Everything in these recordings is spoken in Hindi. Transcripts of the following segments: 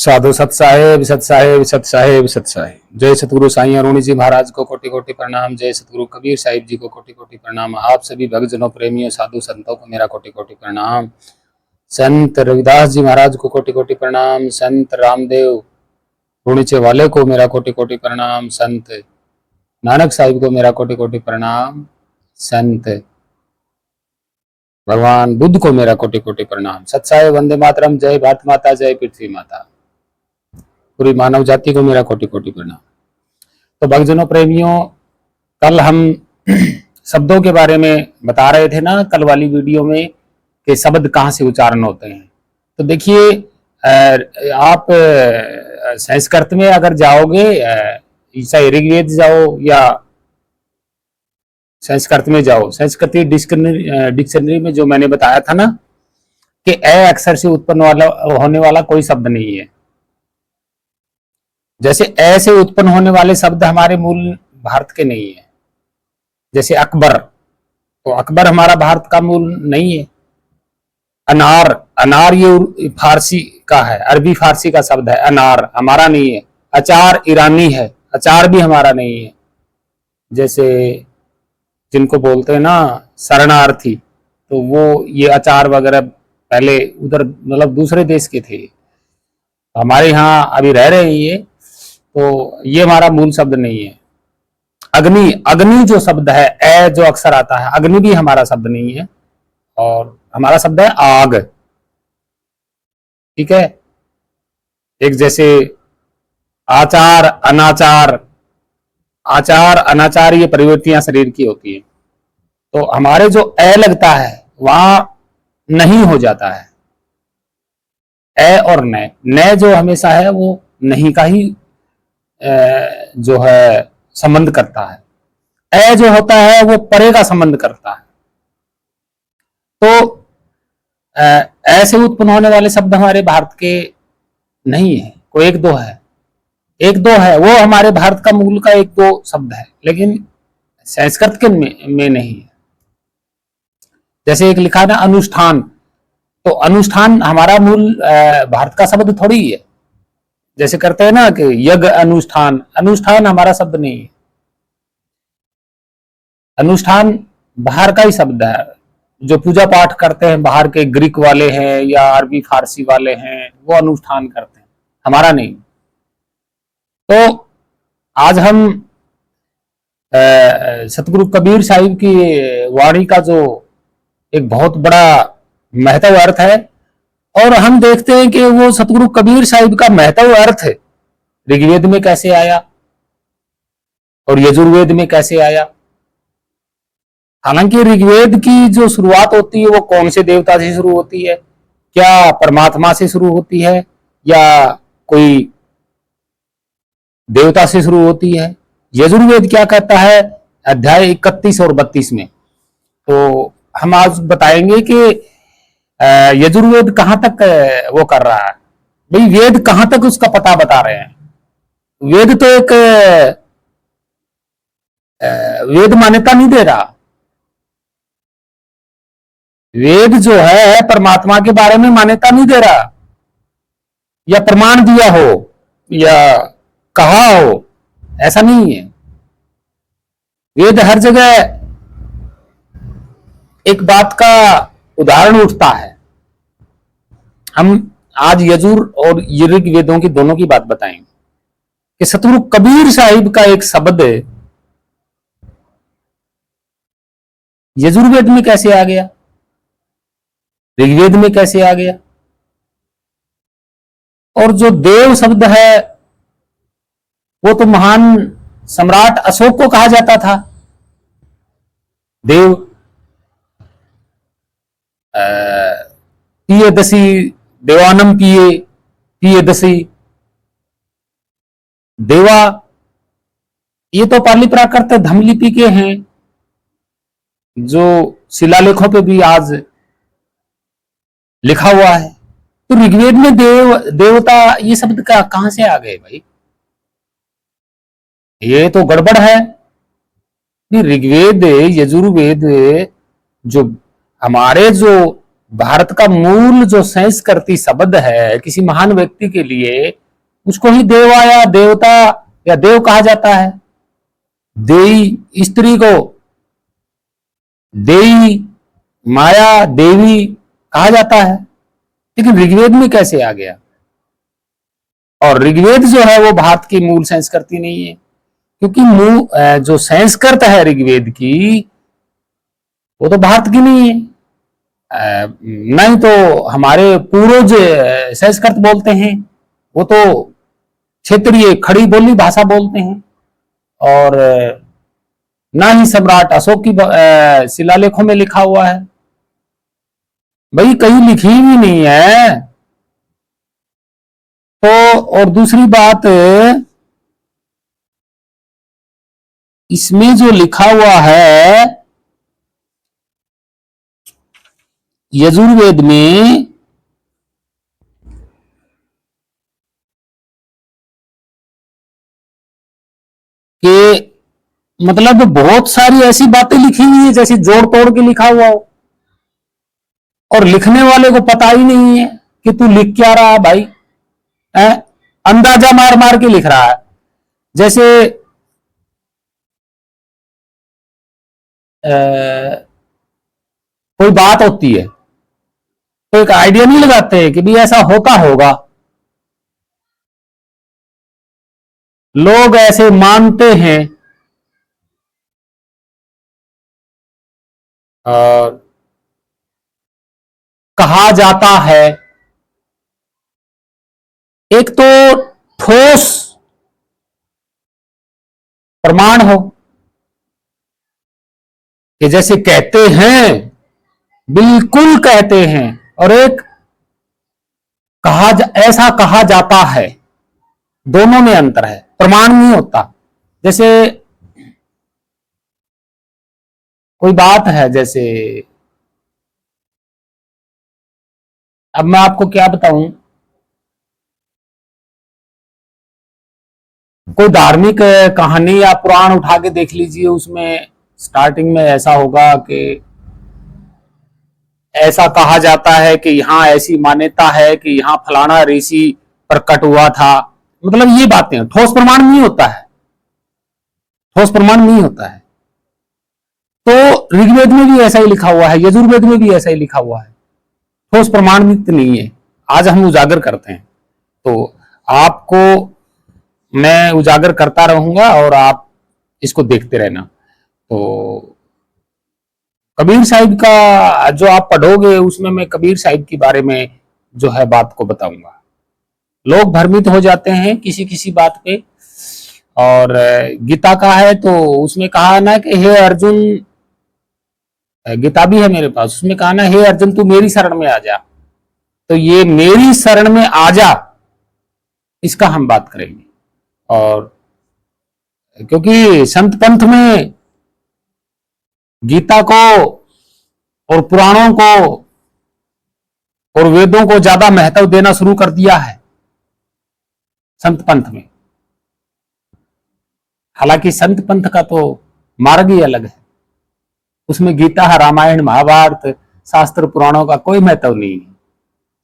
साधु सत साहेब सत साहेब सत साहेब सत साहेब। जय सतगुरु साईं अरुणी जी महाराज को कोटि कोटि प्रणाम। जय सतगुरु कबीर साहिब जी को कोटि कोटि प्रणाम। आप सभी भक्तजनों प्रेमियों साधु संतों को मेरा कोटि कोटि प्रणाम। संत रविदास जी महाराज को कोटि कोटि प्रणाम। संत रामदेव रुणीचे वाले को मेरा कोटि कोटि प्रणाम। संत नानक साहिब को मेरा कोटि कोटि प्रणाम। संत भगवान बुद्ध को मेरा कोटि कोटि प्रणाम। सत्साय वंदे मातरम। जय भारत माता, जय पृथ्वी माता, पूरी मानव जाति को मेरा कोटि कोटि प्रणाम। तो भक्तजनों प्रेमियों, कल हम शब्दों के बारे में बता रहे थे ना, कल वाली वीडियो में, कि शब्द कहाँ से उच्चारण होते हैं। तो देखिए, आप संस्कृत में अगर जाओगे, चाहे ऋग्वेद जाओ या संस्कृत में जाओ, संस्कृत डिक्शनरी में जो मैंने बताया था ना कि ए अक्षर से उत्पन्न होने वाला कोई शब्द नहीं है। जैसे ए से उत्पन्न होने वाले शब्द हमारे मूल भारत के नहीं है। जैसे अकबर, तो अकबर हमारा भारत का मूल नहीं है। अनार, अनार ये फारसी का है, अरबी फारसी का शब्द है। अनार हमारा नहीं है। अचार ईरानी है, अचार भी हमारा नहीं है। जैसे जिनको बोलते हैं ना शरणार्थी, तो वो ये अचार वगैरह पहले उधर मतलब दूसरे देश के थे, हमारे यहाँ अभी रह रहे हैं ये, तो ये हमारा मूल शब्द नहीं है। अग्नि, अग्नि जो शब्द है, ए जो अक्षर आता है, अग्नि भी हमारा शब्द नहीं है, और हमारा शब्द है आग। ठीक है। एक जैसे आचार अनाचार, आचार अनाचार ये प्रवृत्तियां शरीर की होती है। तो हमारे जो ए लगता है वहां नहीं हो जाता है। ए और न जो हमेशा है वो नहीं का ही जो है संबंध करता है। ए जो होता है वो परे का संबंध करता है। तो ऐसे उत्पन्न होने वाले शब्द हमारे भारत के नहीं है, कोई एक दो है, एक दो है, वो हमारे भारत का मूल का एक दो शब्द है, लेकिन संस्कृत के में नहीं है। जैसे एक लिखा ना अनुष्ठान, तो अनुष्ठान हमारा मूल भारत का शब्द थोड़ी ही है। जैसे करते हैं ना कि यज्ञ अनुष्ठान, अनुष्ठान हमारा शब्द नहीं है। अनुष्ठान बाहर का ही शब्द है। जो पूजा पाठ करते हैं बाहर के ग्रीक वाले हैं या अरबी फारसी वाले हैं, वो अनुष्ठान करते हैं, हमारा नहीं। तो आज हम सतगुरु कबीर साहिब की वाणी का जो एक बहुत बड़ा महत्व अर्थ है, और हम देखते हैं कि वो सतगुरु कबीर साहिब का महत्व अर्थ ऋग्वेद में कैसे आया और यजुर्वेद में कैसे आया। हालांकि ऋग्वेद की जो शुरुआत होती है वो कौन से देवता से शुरू होती है? क्या परमात्मा से शुरू होती है या कोई देवता से शुरू होती है? यजुर्वेद क्या कहता है अध्याय 31 और 32 में? तो हम आज बताएंगे कि यजुर्वेद कहां तक वो कर रहा है। भाई वेद कहां तक उसका पता बता रहे हैं। वेद तो एक वेद मान्यता नहीं दे रहा। वेद जो है परमात्मा के बारे में मान्यता नहीं दे रहा, या प्रमाण दिया हो या कहा हो, ऐसा नहीं है। वेद हर जगह एक बात का उदाहरण उठता है। हम आज यजुर और ऋग वेदों की दोनों की बात बताएंगे कि सतगुरु कबीर साहिब का एक शब्द यजुर्वेद में कैसे आ गया, ऋग्वेद में कैसे आ गया। और जो देव शब्द है वो तो महान सम्राट अशोक को कहा जाता था देव। पियदसी देवानम पिए, पियदसी देवा, ये तो पाली प्राकृत धमलिपि के हैं जो शिलालेखों पे भी आज लिखा हुआ है। तो ऋग्वेद में देव देवता ये शब्द का कहां से आ गए भाई? ये तो गड़बड़ है। ऋग्वेद यजुर्वेद जो हमारे जो भारत का मूल जो संस्कृति शब्द है किसी महान व्यक्ति के लिए, उसको ही देवा या देवता या देव कहा जाता है। देई स्त्री को देई, माया, देवी कहा जाता है। लेकिन ऋग्वेद में कैसे आ गया? और ऋग्वेद जो है वो भारत की मूल संस्कृति नहीं है, क्योंकि जो संस्कृत है ऋग्वेद की वो तो भारत की नहीं है। नहीं तो हमारे पूर्वज संस्कृत बोलते हैं, वो तो क्षेत्रीय खड़ी बोली भाषा बोलते हैं। और ना ही सम्राट अशोक की शिलालेखों में लिखा हुआ है, भाई कहीं लिखी भी नहीं है। तो और दूसरी बात, इसमें जो लिखा हुआ है यजुर्वेद में, कि मतलब बहुत सारी ऐसी बातें लिखी हुई है जैसे जोड़ तोड़ के लिखा हुआ हो, और लिखने वाले को पता ही नहीं है कि तू लिख क्या रहा है भाई। अंदाजा मार मार के लिख रहा है। जैसे कोई बात होती है तो एक आइडिया नहीं लगाते कि भी ऐसा होता होगा, लोग ऐसे मानते हैं। कहा जाता है, एक तो ठोस प्रमाण हो कि जैसे कहते हैं, बिल्कुल कहते हैं, और एक ऐसा कहा जाता है, दोनों में अंतर है, प्रमाण नहीं होता। जैसे कोई बात है, जैसे अब मैं आपको क्या बताऊं, कोई धार्मिक कहानी या पुराण उठा के देख लीजिए, उसमें स्टार्टिंग में ऐसा होगा कि ऐसा कहा जाता है कि यहाँ ऐसी मान्यता है कि यहाँ फलाना ऋषि प्रकट हुआ था। मतलब ये बातें ठोस प्रमाण नहीं होता है, ठोस प्रमाण नहीं होता है। तो ऋग्वेद में भी ऐसा ही लिखा हुआ है, यजुर्वेद में भी ऐसा ही लिखा हुआ है, ठोस प्रमाणित नहीं है। आज हम उजागर करते हैं, तो आपको मैं उजागर करता रहूंगा और आप इसको देखते रहना। तो कबीर साहिब का जो आप पढ़ोगे, उसमें मैं कबीर साहिब के बारे में जो है बात को बताऊंगा। लोग भ्रमित हो जाते हैं किसी किसी बात पे। और गीता का है तो उसमें कहा ना कि हे अर्जुन, गीता भी है मेरे पास, उसमें कहा ना हे अर्जुन तू मेरी शरण में आ जा। तो ये मेरी शरण में आ जा, इसका हम बात करेंगे। और क्योंकि संत पंथ में गीता को और पुराणों को और वेदों को ज्यादा महत्व देना शुरू कर दिया है संत पंथ में। हालांकि संत पंथ का तो मार्ग ही अलग है, उसमें गीता, रामायण, महाभारत, शास्त्र, पुराणों का कोई महत्व नहीं है।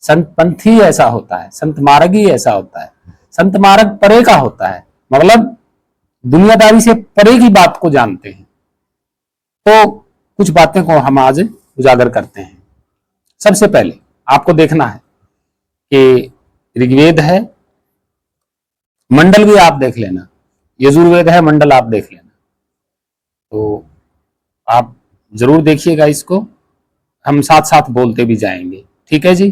संत पंथ ही ऐसा होता है, संत मार्ग ही ऐसा होता है। संत मार्ग परे का होता है, मतलब दुनियादारी से परे की बात को जानते हैं। तो कुछ बातें को हम आज उजागर करते हैं। सबसे पहले आपको देखना है कि ऋग्वेद है, मंडल भी आप देख लेना, यजुर्वेद है, मंडल आप देख लेना। तो आप जरूर देखिएगा इसको, हम साथ साथ बोलते भी जाएंगे, ठीक है जी।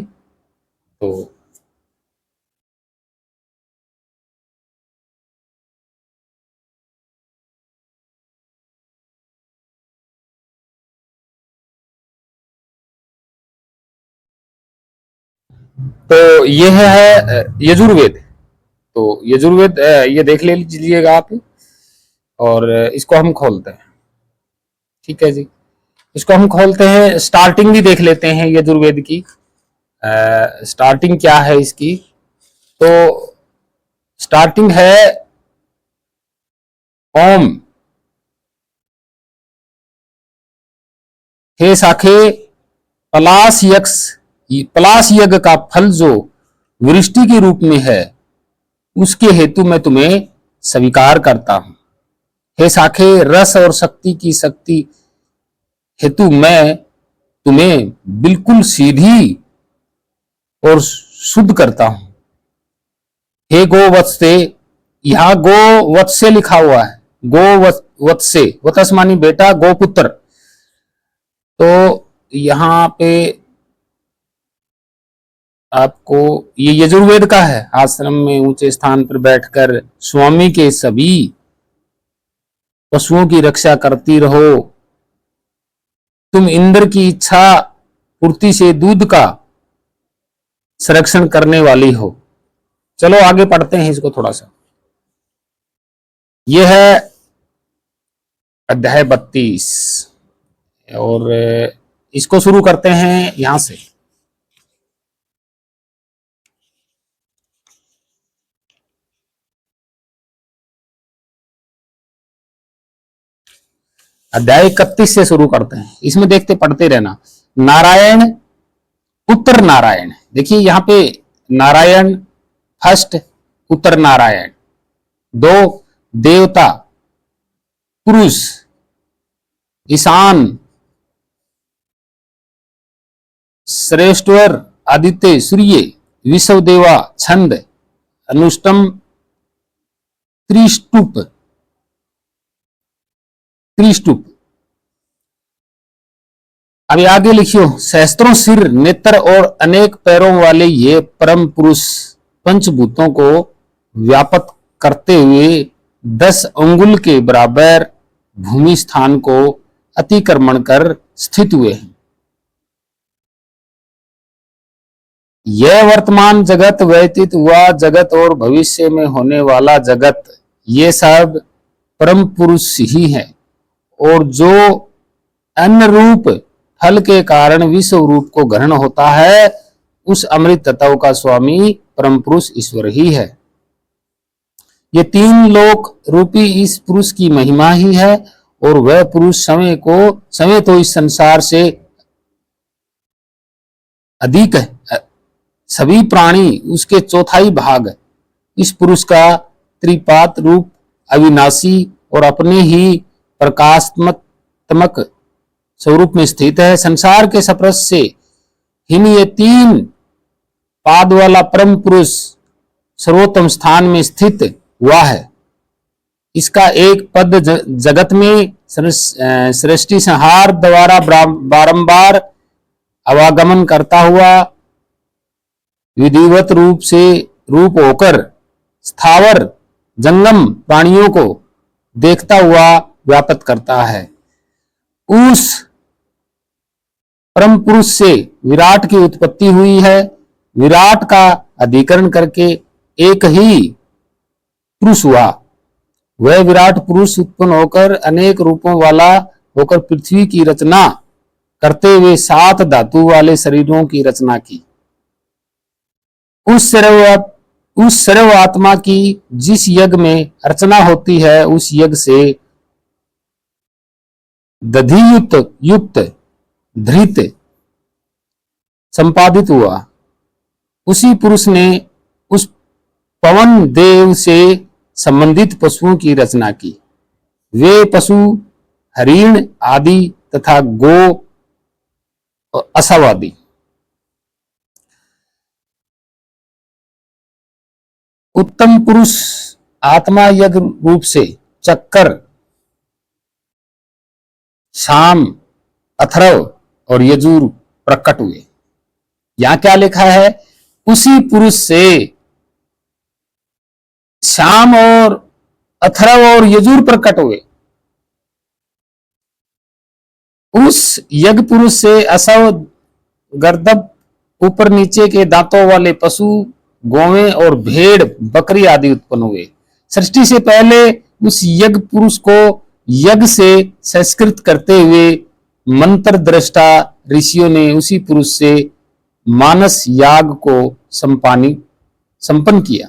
तो ये है यजुर्वेद। तो यजुर्वेद ये देख ले लीजिएगा आप, और इसको हम खोलते हैं, ठीक है जी। इसको हम खोलते हैं, स्टार्टिंग भी देख लेते हैं यजुर्वेद की। स्टार्टिंग क्या है इसकी? तो स्टार्टिंग है ओम। हे साखे पलाश यज्ञ का फल जो वृष्टि के रूप में है, उसके हेतु मैं तुम्हें स्वीकार करता हूं। हे शाखे, रस और शक्ति की शक्ति हेतु मैं तुम्हें बिल्कुल सीधी और शुद्ध करता हूं। हे गोवत्से, यहां गोवत्से लिखा हुआ है, गोवत्से, वत्स मानी बेटा, गोपुत्र। तो यहाँ पे आपको ये यजुर्वेद का है। आश्रम में ऊंचे स्थान पर बैठकर स्वामी के सभी पशुओं की रक्षा करती रहो। तुम इंद्र की इच्छा पूर्ति से दूध का संरक्षण करने वाली हो। चलो आगे पढ़ते हैं इसको थोड़ा सा। यह है अध्याय 32 और इसको शुरू करते हैं यहां से। अध्याय 31 से शुरू करते हैं। इसमें देखते पढ़ते रहना। नारायण, उत्तर नारायण। देखिए यहां पे नारायण फर्स्ट, उत्तर नारायण, दो देवता, पुरुष, ईशान, श्रेष्ठवर, आदित्य, सूर्य, विश्वदेवा, छंद, अनुष्टम, त्रिष्टुप, त्रिष्टुप। अभी आगे लिखियो। सहस्त्रों सिर, नेत्र और अनेक पैरों वाले ये परम पुरुष पंचभूतों को व्यापक करते हुए 10 अंगुल के बराबर भूमि स्थान को अतिक्रमण कर स्थित हुए हैं। यह वर्तमान जगत, व्यतीत हुआ जगत और भविष्य में होने वाला जगत, ये सब परम पुरुष ही है। और जो अन्न रूप फल के कारण विश्व रूप को ग्रहण होता है, उस अमृत तत्व का स्वामी परम पुरुष ईश्वर ही है। ये 3 लोक रूपी इस पुरुष की महिमा ही है। और वह पुरुष समय तो इस संसार से अधिक है। सभी प्राणी उसके चौथाई भाग इस पुरुष का त्रिपात रूप अविनाशी और अपने ही प्रकाशात्मक स्वरूप में स्थित है। संसार के स्पर्श से हीन ये 3 पाद वाला परम पुरुष सर्वोत्तम स्थान में स्थित हुआ है। इसका एक पद जगत में सृष्टि संहार द्वारा बारंबार आवागमन करता हुआ विधिवत रूप होकर स्थावर जंगम प्राणियों को देखता हुआ व्याप्त करता है। उस परम पुरुष से विराट की उत्पत्ति हुई है। विराट का अधिकरण करके एक ही पुरुष हुआ। वह विराट पुरुष उत्पन्न होकर अनेक रूपों वाला होकर पृथ्वी की रचना करते हुए 7 धातु वाले शरीरों की रचना की। उस सर्व आत्मा की जिस यज्ञ में अर्चना होती है, उस यज्ञ से दधि युक्त धृत संपादित हुआ। उसी पुरुष ने उस पवन देव से संबंधित पशुओं की रचना की। वे पशु हरिण आदि तथा गो और असव आदि। उत्तम पुरुष आत्मा यज्ञ रूप से चक्कर, शाम, अथर्व और यजुर प्रकट हुए। यहां क्या लिखा है? उसी पुरुष से शाम और अथर्व और यजुर प्रकट हुए। उस यज्ञ पुरुष से असव, गर्दभ, ऊपर नीचे के दांतों वाले पशु, गौवें और भेड़, बकरी आदि उत्पन्न हुए। सृष्टि से पहले उस यज्ञ पुरुष को यज्ञ से संस्कृत करते हुए मंत्र दृष्टा ऋषियों ने उसी पुरुष से मानस याग को संपन्न किया।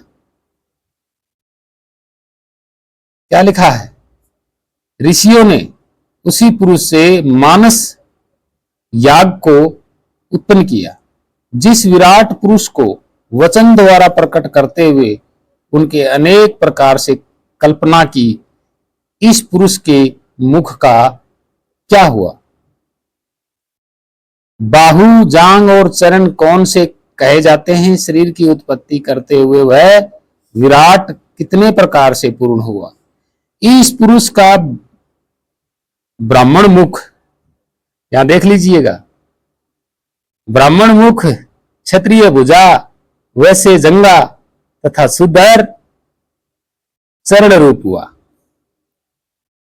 क्या लिखा है? ऋषियों ने उसी पुरुष से मानस याग को उत्पन्न किया। जिस विराट पुरुष को वचन द्वारा प्रकट करते हुए उनके अनेक प्रकार से कल्पना की, इस पुरुष के मुख का क्या हुआ? बाहु, जांग और चरण कौन से कहे जाते हैं? शरीर की उत्पत्ति करते हुए वह विराट कितने प्रकार से पूर्ण हुआ? इस पुरुष का ब्राह्मण मुख, यहां देख लीजिएगा, ब्राह्मण मुख, क्षत्रिय भुजा, वैसे जंगा तथा सुदर चरण रूप हुआ।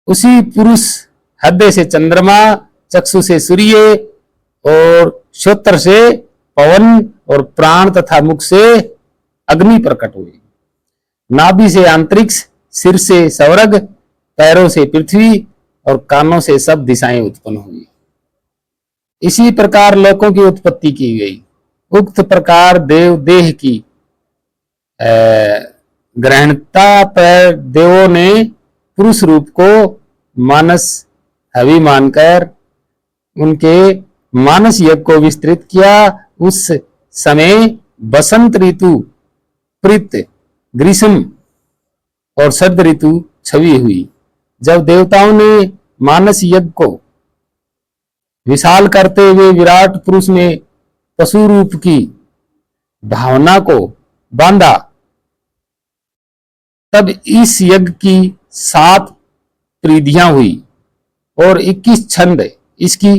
उसी पुरुष हृदय से चंद्रमा, चक्षु से सूर्य और श्रोत्र से पवन और प्राण तथा मुख से अग्नि प्रकट हुई। नाभि से अंतरिक्ष, सिर से स्वर्ग, पैरों से पृथ्वी और कानों से सब दिशाएं उत्पन्न हुई। इसी प्रकार लोकों की उत्पत्ति की गई। उक्त प्रकार देव देह की ग्रहणता पर देवों ने पुरुष रूप को मानस हवि मानकर उनके मानस यज्ञ को विस्तृत किया। उस समय बसंत ऋतु, प्रीत, ग्रीष्म और शरद ऋतु छवि हुई। जब देवताओं ने मानस यज्ञ को विशाल करते हुए विराट पुरुष में पशु रूप की भावना को बांधा, तब इस यज्ञ की 7 परिधियां हुई और 21 छंद इसकी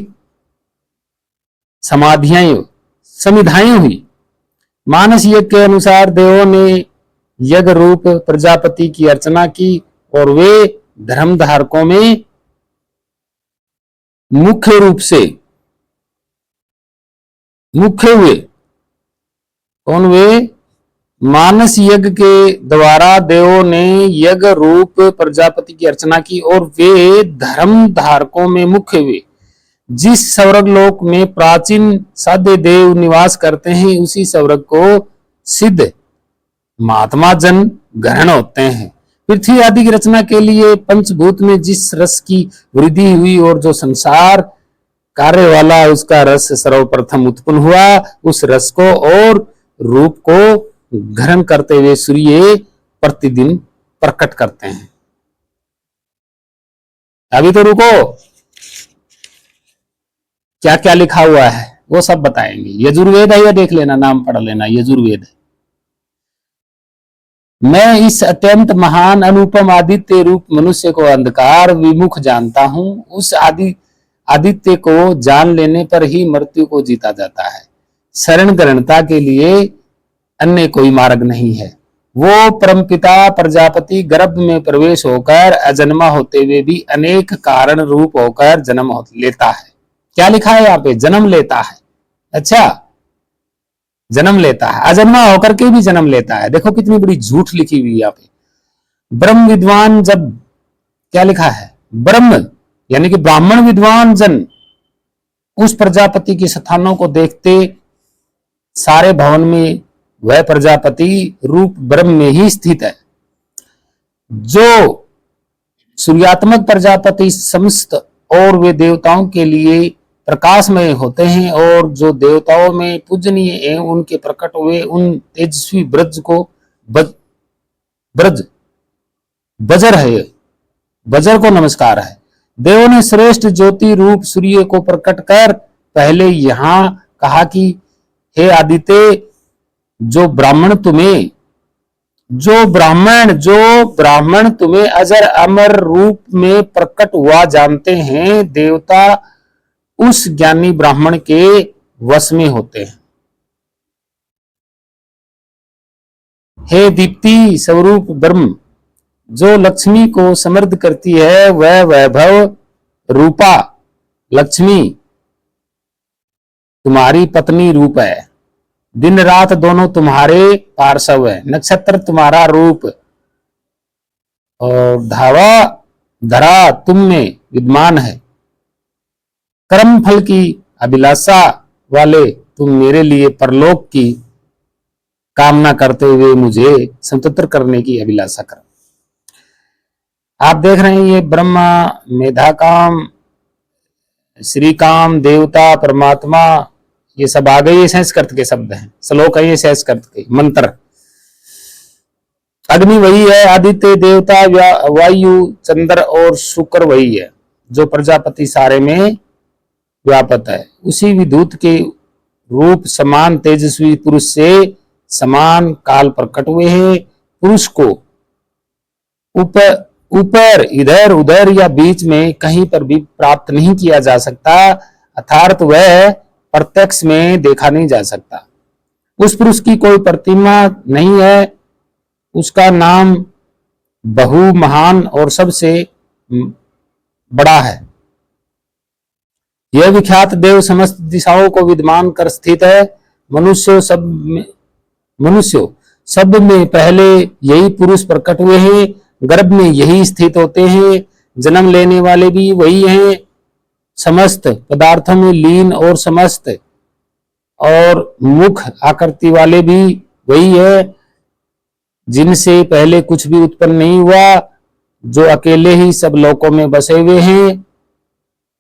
समिधाएं हुई। मानस यज्ञ के अनुसार देवों ने यज्ञ रूप प्रजापति की अर्चना की और वे धर्मधारकों में मुख्य रूप से मुख्य हुए। कौन वे? मानस यज्ञ के द्वारा देवों ने यज्ञ रूप प्रजापति की अर्चना की और वे धर्म धारकों में मुख्य हुए। जिस स्वर्ग लोक में प्राचीन साध्य देव निवास करते हैं, उसी स्वर्ग को सिद्ध महात्मा जन ग्रहण होते हैं। पृथ्वी आदि की रचना के लिए पंचभूत में जिस रस की वृद्धि हुई और जो संसार कार्य वाला उसका रस सर्वप्रथम उत्पन्न हुआ, उस रस को और रूप को ग्रहण करते हुए सूर्य प्रतिदिन प्रकट करते हैं। अभी तो रुको, क्या क्या लिखा हुआ है वो सब बताएंगे। यजुर्वेद है, यह देख लेना, नाम पढ़ लेना, यजुर्वेद। मैं इस अत्यंत महान अनुपम आदित्य रूप मनुष्य को अंधकार विमुख जानता हूं। उस आदित्य को जान लेने पर ही मृत्यु को जीता जाता है। शरण ग्रहणता के लिए अन्य कोई मार्ग नहीं है। वो परमपिता प्रजापति गर्भ में प्रवेश होकर अजन्मा होते हुए भी अनेक कारण रूप होकर जन्म लेता है। क्या लिखा है यहाँ पे? जन्म लेता है। अच्छा, जन्म लेता है, अजन्मा होकर के भी जन्म लेता है। देखो कितनी बड़ी झूठ लिखी हुई यहाँ पे। ब्रह्म विद्वान जब, क्या लिखा है? ब्रह्म यानी कि ब्राह्मण विद्वान जन उस प्रजापति के स्थानों को देखते सारे भवन में वह प्रजापति रूप ब्रह्म में ही स्थित है। जो सूर्यात्मक प्रजापति समस्त और वे देवताओं के लिए प्रकाशमय होते हैं और जो देवताओं में पूजनीय है, उनके प्रकट हुए उन तेजस्वी ब्रज को बजर है, बजर को नमस्कार है। देवों ने श्रेष्ठ ज्योति रूप सूर्य को प्रकट कर पहले यहां कहा कि हे आदित्य, जो ब्राह्मण तुम्हें अजर अमर रूप में प्रकट हुआ जानते हैं, देवता उस ज्ञानी ब्राह्मण के वश में होते हैं। हे दीप्ति स्वरूप ब्रह्म, जो लक्ष्मी को समृद्ध करती है, वह वैभव रूपा लक्ष्मी तुम्हारी पत्नी रूप है। दिन रात दोनों तुम्हारे पार्श्व है। नक्षत्र तुम्हारा रूप और धरा तुम में विद्यमान है। कर्म फल की अभिलाषा वाले तुम मेरे लिए परलोक की कामना करते हुए मुझे संतुष्ट करने की अभिलाषा करो। आप देख रहे हैं ये ब्रह्मा, मेधाकाम, श्रीकाम, देवता, परमात्मा, ये सब आ गए, ये संस्कृत के शब्द हैं। श्लोक है ये संस्कृत के मंत्र। अग्नि वही है, आदित्य देवता, वायु, चंद्र और शुक्र वही है जो प्रजापति सारे में व्यापक है। उसी विद्युत के रूप समान तेजस्वी पुरुष से समान काल प्रकट हुए हैं। पुरुष को ऊपर इधर उधर या बीच में कहीं पर भी प्राप्त नहीं किया जा सकता, अर्थात वह प्रत्यक्ष में देखा नहीं जा सकता। उस पुरुष की कोई प्रतिमा नहीं है, उसका नाम बहु महान और सबसे बड़ा है। यह विख्यात देव समस्त दिशाओं को विद्यमान कर स्थित है। मनुष्य सब में पहले यही पुरुष प्रकट हुए हैं, गर्भ में यही स्थित होते हैं, जन्म लेने वाले भी वही हैं, समस्त पदार्थों में लीन और समस्त और मुख आकृति वाले भी वही है, जिनसे पहले कुछ भी उत्पन्न नहीं हुआ, जो अकेले ही सब लोकों में बसे हुए हैं।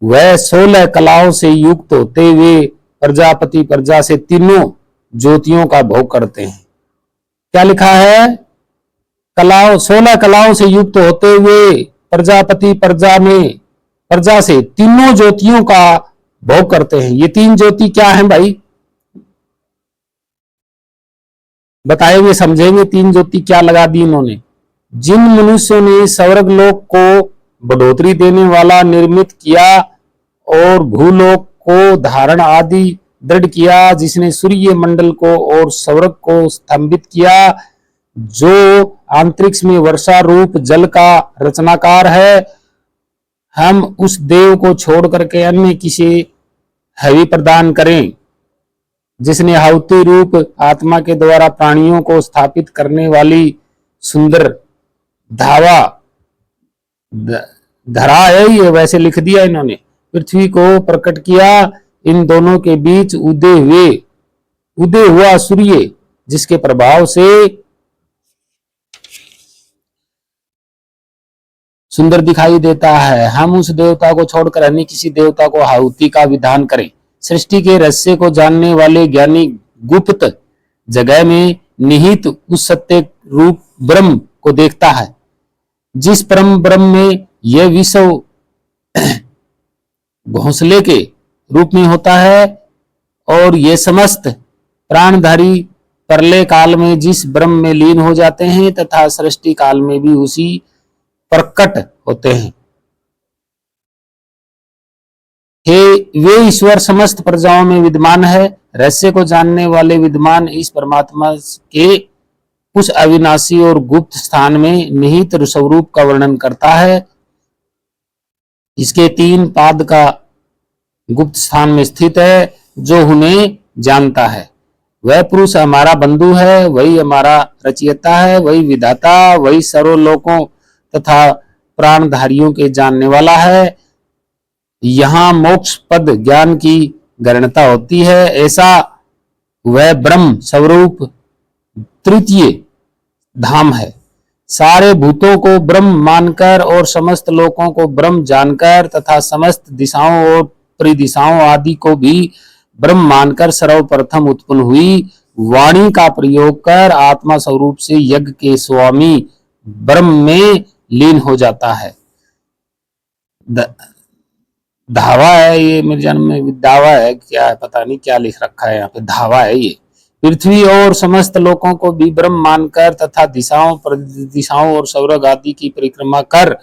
वह 16 कलाओं से युक्त होते हुए प्रजापति प्रजा से तीनों ज्योतियों का भोग करते हैं। क्या लिखा है? 16 कलाओं से युक्त होते हुए प्रजापति प्रजा से तीनों ज्योतियों का भोग करते हैं। ये 3 ज्योति क्या है भाई? बताएंगे, समझेंगे। 3 ज्योति क्या लगा दी इन्होंने? जिन मनुष्यों ने स्वर्ग लोक को बढ़ोतरी देने वाला निर्मित किया और भूलोक को धारण आदि दृढ़ किया, जिसने सूर्य मंडल को और स्वर्ग को स्तंभित किया, जो अंतरिक्ष में वर्षा रूप जल का रचनाकार है, हम उस देव को छोड़ करके अन्य किसी हवि प्रदान करें, जिसने आहुति रूप आत्मा के द्वारा प्राणियों को स्थापित करने वाली सुंदर धरा है। ये वैसे लिख दिया इन्होंने। पृथ्वी को प्रकट किया, इन दोनों के बीच उदय हुआ सूर्य, जिसके प्रभाव से सुंदर दिखाई देता है। हम उस देवता को छोड़कर अन्य किसी देवता को आहुति का विधान करें। सृष्टि के रहस्य को जानने वाले ज्ञानी गुप्त जगह में निहित उस सत्य रूप ब्रह्म को देखता है, जिस परम ब्रह्म में यह विश्व घोंसले के रूप में होता है, और ये समस्त प्राणधारी प्रलय काल में जिस ब्रह्म में लीन हो जाते हैं तथा सृष्टि काल में भी उसी प्रकट होते हैं। हे वे ईश्वर समस्त प्रजाओं में विद्यमान है। रहस्य को जानने वाले विद्यमान इस परमात्मा के उस अविनाशी और गुप्त स्थान में निहित स्वरूप का वर्णन करता है। इसके 3 पाद का गुप्त स्थान में स्थित है, जो उन्हें जानता है। वह पुरुष हमारा बंधु है, वही हमारा रचयिता है, वही विधाता, वही सर्वलोकों तथा प्राणधारियों के जानने वाला है। यहाँ मोक्ष पद ज्ञान की गणना होती है। ऐसा वह ब्रह्म स्वरूप तृतीय धाम है। सारे भूतों को ब्रह्म मानकर और समस्त लोकों को ब्रह्म जानकर तथा समस्त दिशाओं और परिदिशाओं आदि को भी ब्रह्म मानकर सर्वप्रथम उत्पन्न हुई वाणी का प्रयोग कर आत्मा स्वरूप से यज्ञ के स्वामी ब्रह्म में लीन हो जाता है। धावा है ये, मेरे जन्म में दावा है, क्या है पता नहीं, क्या लिख रखा है यहाँ पे, धावा है ये। पृथ्वी और समस्त लोकों को भी ब्रह्म मानकर तथा दिशाओं और स्वर्ग आदि की परिक्रमा कर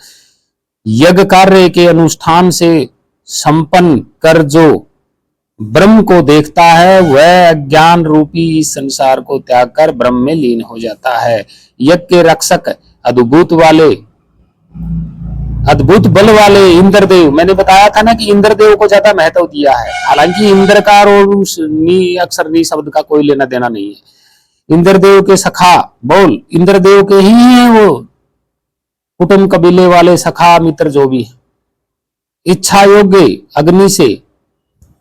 यज्ञ कार्य के अनुष्ठान से संपन्न कर जो ब्रह्म को देखता है, वह अज्ञान रूपी इस संसार को त्याग कर ब्रह्म में लीन हो जाता है। यज्ञ के रक्षक अद्भुत बल वाले इंद्रदेव, मैंने बताया था ना कि इंद्रदेव को ज्यादा महत्व दिया है। हालांकि इंद्रकार और उस अक्षर नी शब्द का कोई लेना देना नहीं है। इंद्रदेव के सखा बोल, इंद्रदेव के ही है वो कुटुंब कबीले वाले सखा मित्र जो भी है। इच्छा योग्य अग्नि से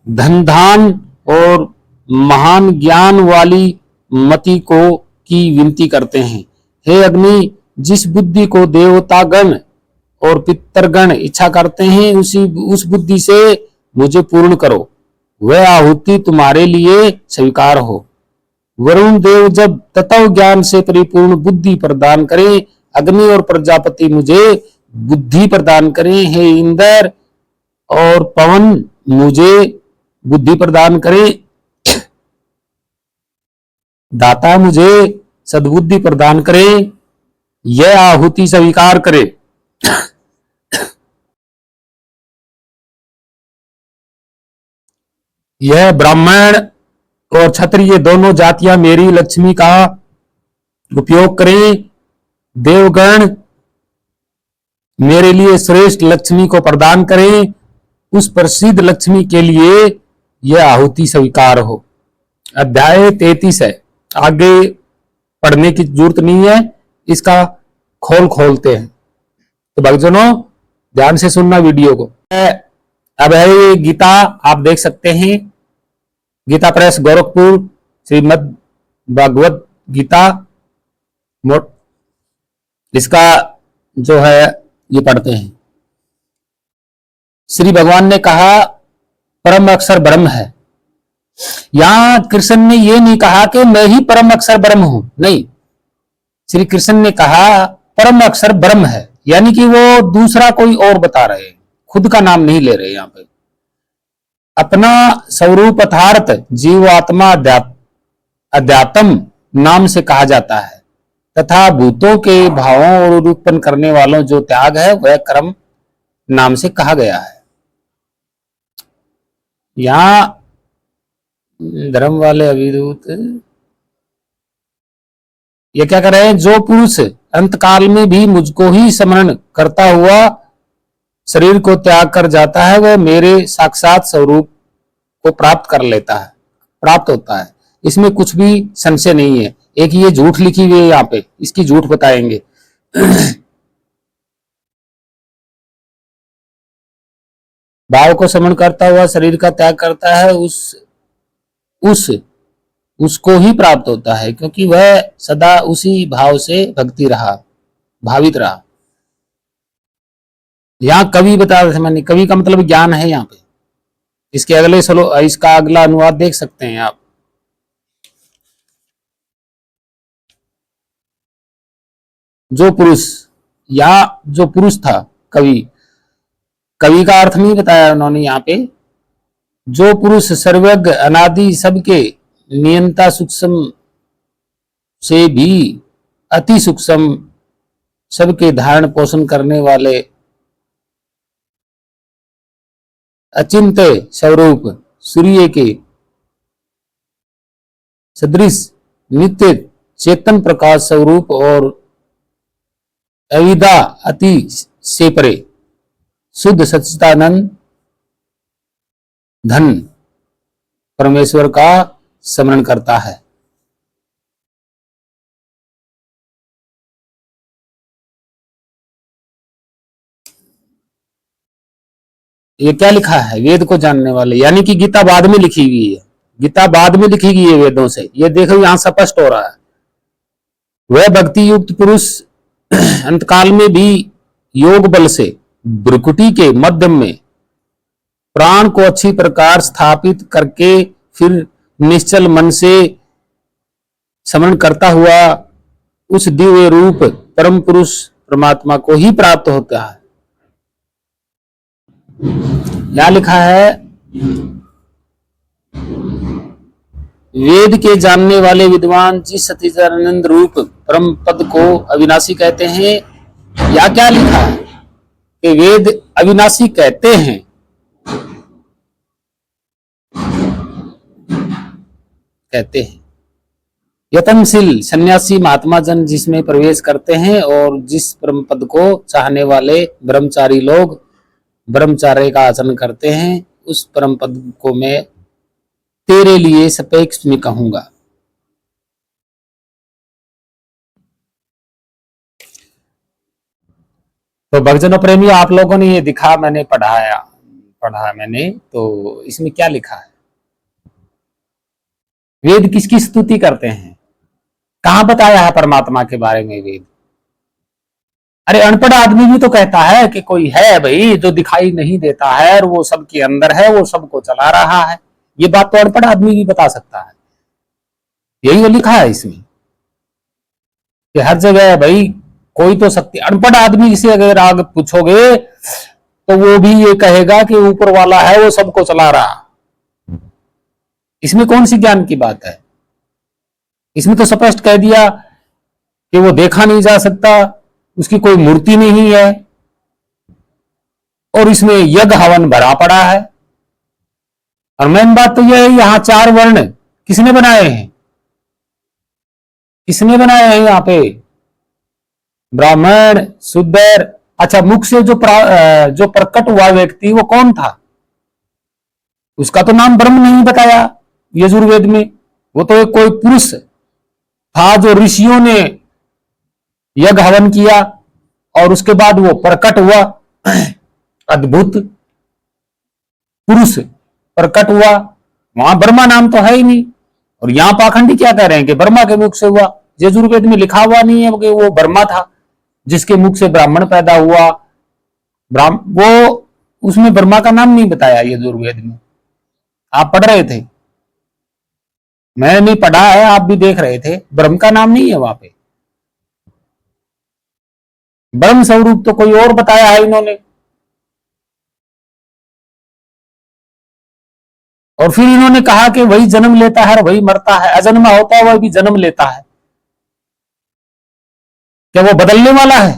धन धान और महान ज्ञान वाली मति को की विनती करते हैं। हे अग्नि, जिस बुद्धि को देवतागण और पितरगण इच्छा करते हैं, उस बुद्धि से मुझे पूर्ण करो। वह आहुति तुम्हारे लिए स्वीकार हो। वरुण देव जब तत्व ज्ञान से परिपूर्ण बुद्धि प्रदान करें, अग्नि और प्रजापति मुझे बुद्धि प्रदान करें। हे इंद्र और पवन मुझे बुद्धि प्रदान करें। दाता मुझे सद्बुद्धि प्रदान करें। यह आहुति स्वीकार करे। यह ब्राह्मण और क्षत्रिय दोनों जातियां मेरी लक्ष्मी का उपयोग करें। देवगण मेरे लिए श्रेष्ठ लक्ष्मी को प्रदान करें। उस प्रसिद्ध लक्ष्मी के लिए यह आहुति स्वीकार हो। अध्याय 33 है, आगे पढ़ने की जरूरत नहीं है, इसका खोलते हैं। तो भक्तजनों ध्यान से सुनना वीडियो को। अब है ये गीता, आप देख सकते हैं, गीता प्रेस गोरखपुर, श्रीमद् भागवत गीता। इसका जो है ये पढ़ते हैं। श्री भगवान ने कहा परम अक्षर ब्रह्म है। यहां कृष्ण ने ये नहीं कहा कि मैं ही परम अक्षर ब्रह्म हूं, नहीं, श्री कृष्ण ने कहा परम अक्षर ब्रह्म है, यानी कि वो दूसरा कोई और बता रहे हैं, खुद का नाम नहीं ले रहे। यहां पे अपना स्वरूप अर्थात जीवात्मा अध्यात्म नाम से कहा जाता है, तथा भूतों के भावों और उत्पन्न करने वालों जो त्याग है वह कर्म नाम से कहा गया है। यहां धर्म वाले अभिदूत ये क्या कर रहे हैं, जो पुरुष अंतकाल में भी मुझको ही स्मरण करता हुआ शरीर को त्याग कर जाता है, वह मेरे साक्षात स्वरूप को प्राप्त कर लेता है, प्राप्त होता है। इसमें कुछ भी संशय नहीं है। एक ये झूठ लिखी हुई है यहाँ पे, इसकी झूठ बताएंगे। भाव को समन करता हुआ शरीर का त्याग करता है, उसको ही प्राप्त होता है, क्योंकि वह सदा उसी भाव से भावित रहा। यहां कवि बता रहे थे, मैंने कवि का मतलब ज्ञान है यहाँ पे। इसका अगला अनुवाद देख सकते हैं आप। जो पुरुष, या जो पुरुष था, कवि का अर्थ नहीं बताया उन्होंने यहाँ पे। जो पुरुष सर्वज्ञ अनादि सबके नियंता सूक्ष्म से भी अति सूक्ष्म सबके धारण पोषण करने वाले अचिंत्य स्वरूप सूर्य के सदृश नित्य चेतन प्रकाश स्वरूप और अविदा अति से परे शुद्ध सच्चिदानंद धन परमेश्वर का स्मरण करता है। ये क्या लिखा है, वेद को जानने वाले, यानी कि गीता बाद में लिखी हुई है, गीता बाद में लिखी गई है वेदों से। ये देखो यहां स्पष्ट हो रहा है। वह भक्ति युक्त पुरुष अंतकाल में भी योग बल से भ्रुकुटी के मध्यम में प्राण को अच्छी प्रकार स्थापित करके फिर निश्चल मन से स्मरण करता हुआ उस दिव्य रूप परम पुरुष परमात्मा को ही प्राप्त होता है। यहां लिखा है, वेद के जानने वाले विद्वान जिस सच्चिदानंद रूप परम पद को अविनाशी कहते हैं। या क्या लिखा है कि वेद अविनाशी कहते हैं। यतनशील सन्यासी महात्मा जन जिसमें प्रवेश करते हैं और जिस परम पद को चाहने वाले ब्रह्मचारी लोग ब्रह्मचार्य का आचरण करते हैं, उस परम पद को मैं तेरे लिए सापेक्ष में कहूंगा। तो भक्तजनों प्रेमियों, आप लोगों ने ये दिखा, मैंने पढ़ा मैंने, तो इसमें क्या लिखा है? वेद किसकी स्तुति करते हैं? कहां बताया है परमात्मा के बारे में वेद? अरे अनपढ़ आदमी भी तो कहता है कि कोई है भाई जो दिखाई नहीं देता है और वो सबके अंदर है, वो सबको चला रहा है। ये बात तो अनपढ़ आदमी भी बता सकता है। यही तो लिखा है इसमें कि हर जगह भाई कोई तो शक्ति, अनपढ़ आदमी से अगर आग पूछोगे तो वो भी ये कहेगा कि ऊपर वाला है वो सबको चला रहा। इसमें कौन सी ज्ञान की बात है? इसमें तो स्पष्ट कह दिया कि वो देखा नहीं जा सकता, उसकी कोई मूर्ति नहीं है, और इसमें यज्ञ हवन भरा पड़ा है। और मेन बात तो यह है, यहां 4 वर्ण किसने बनाए हैं? किसने बनाए हैं यहाँ पे? ब्राह्मण, शूद्र। अच्छा, मुख से जो प्रकट हुआ व्यक्ति वो कौन था? उसका तो नाम ब्रह्म नहीं बताया यजुर्वेद में। वो तो एक कोई पुरुष था जो ऋषियों ने यज्ञ हवन किया और उसके बाद वो प्रकट हुआ, अद्भुत पुरुष प्रकट हुआ। वहां ब्रह्मा नाम तो है ही नहीं। और यहां पाखंडी क्या कह रहे हैं कि ब्रह्मा के मुख से हुआ। यजुर्वेद में लिखा हुआ नहीं है कि वो ब्रह्मा था जिसके मुख से ब्राह्मण पैदा हुआ। वो उसमें ब्रह्मा का नाम नहीं बताया यजुर्वेद में। आप पढ़ रहे थे, मैंने पढ़ा है, आप भी देख रहे थे, ब्रह्म का नाम नहीं है वहां पे। ब्रह्म स्वरूप तो कोई और बताया है इन्होंने। और फिर इन्होंने कहा कि वही जन्म लेता है और वही मरता है, अजन्मा होता है वह भी जन्म लेता है। क्या वो बदलने वाला है?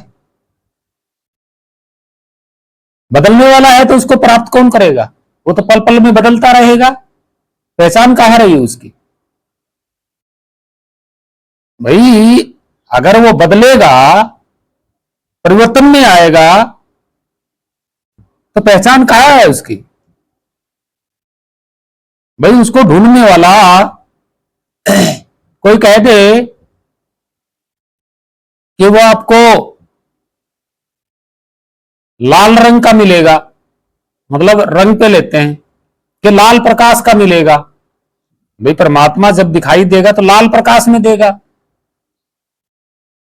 बदलने वाला है तो उसको प्राप्त कौन करेगा? वो तो पल पल में बदलता रहेगा। पहचान कहां रही उसकी? भाई अगर वो बदलेगा, परिवर्तन में आएगा, तो पहचान कहां है उसकी? भाई उसको ढूंढने वाला कोई कह दे कि वो आपको लाल रंग का मिलेगा, मतलब रंग पे लेते हैं कि लाल प्रकाश का मिलेगा। भाई परमात्मा जब दिखाई देगा तो लाल प्रकाश में देगा।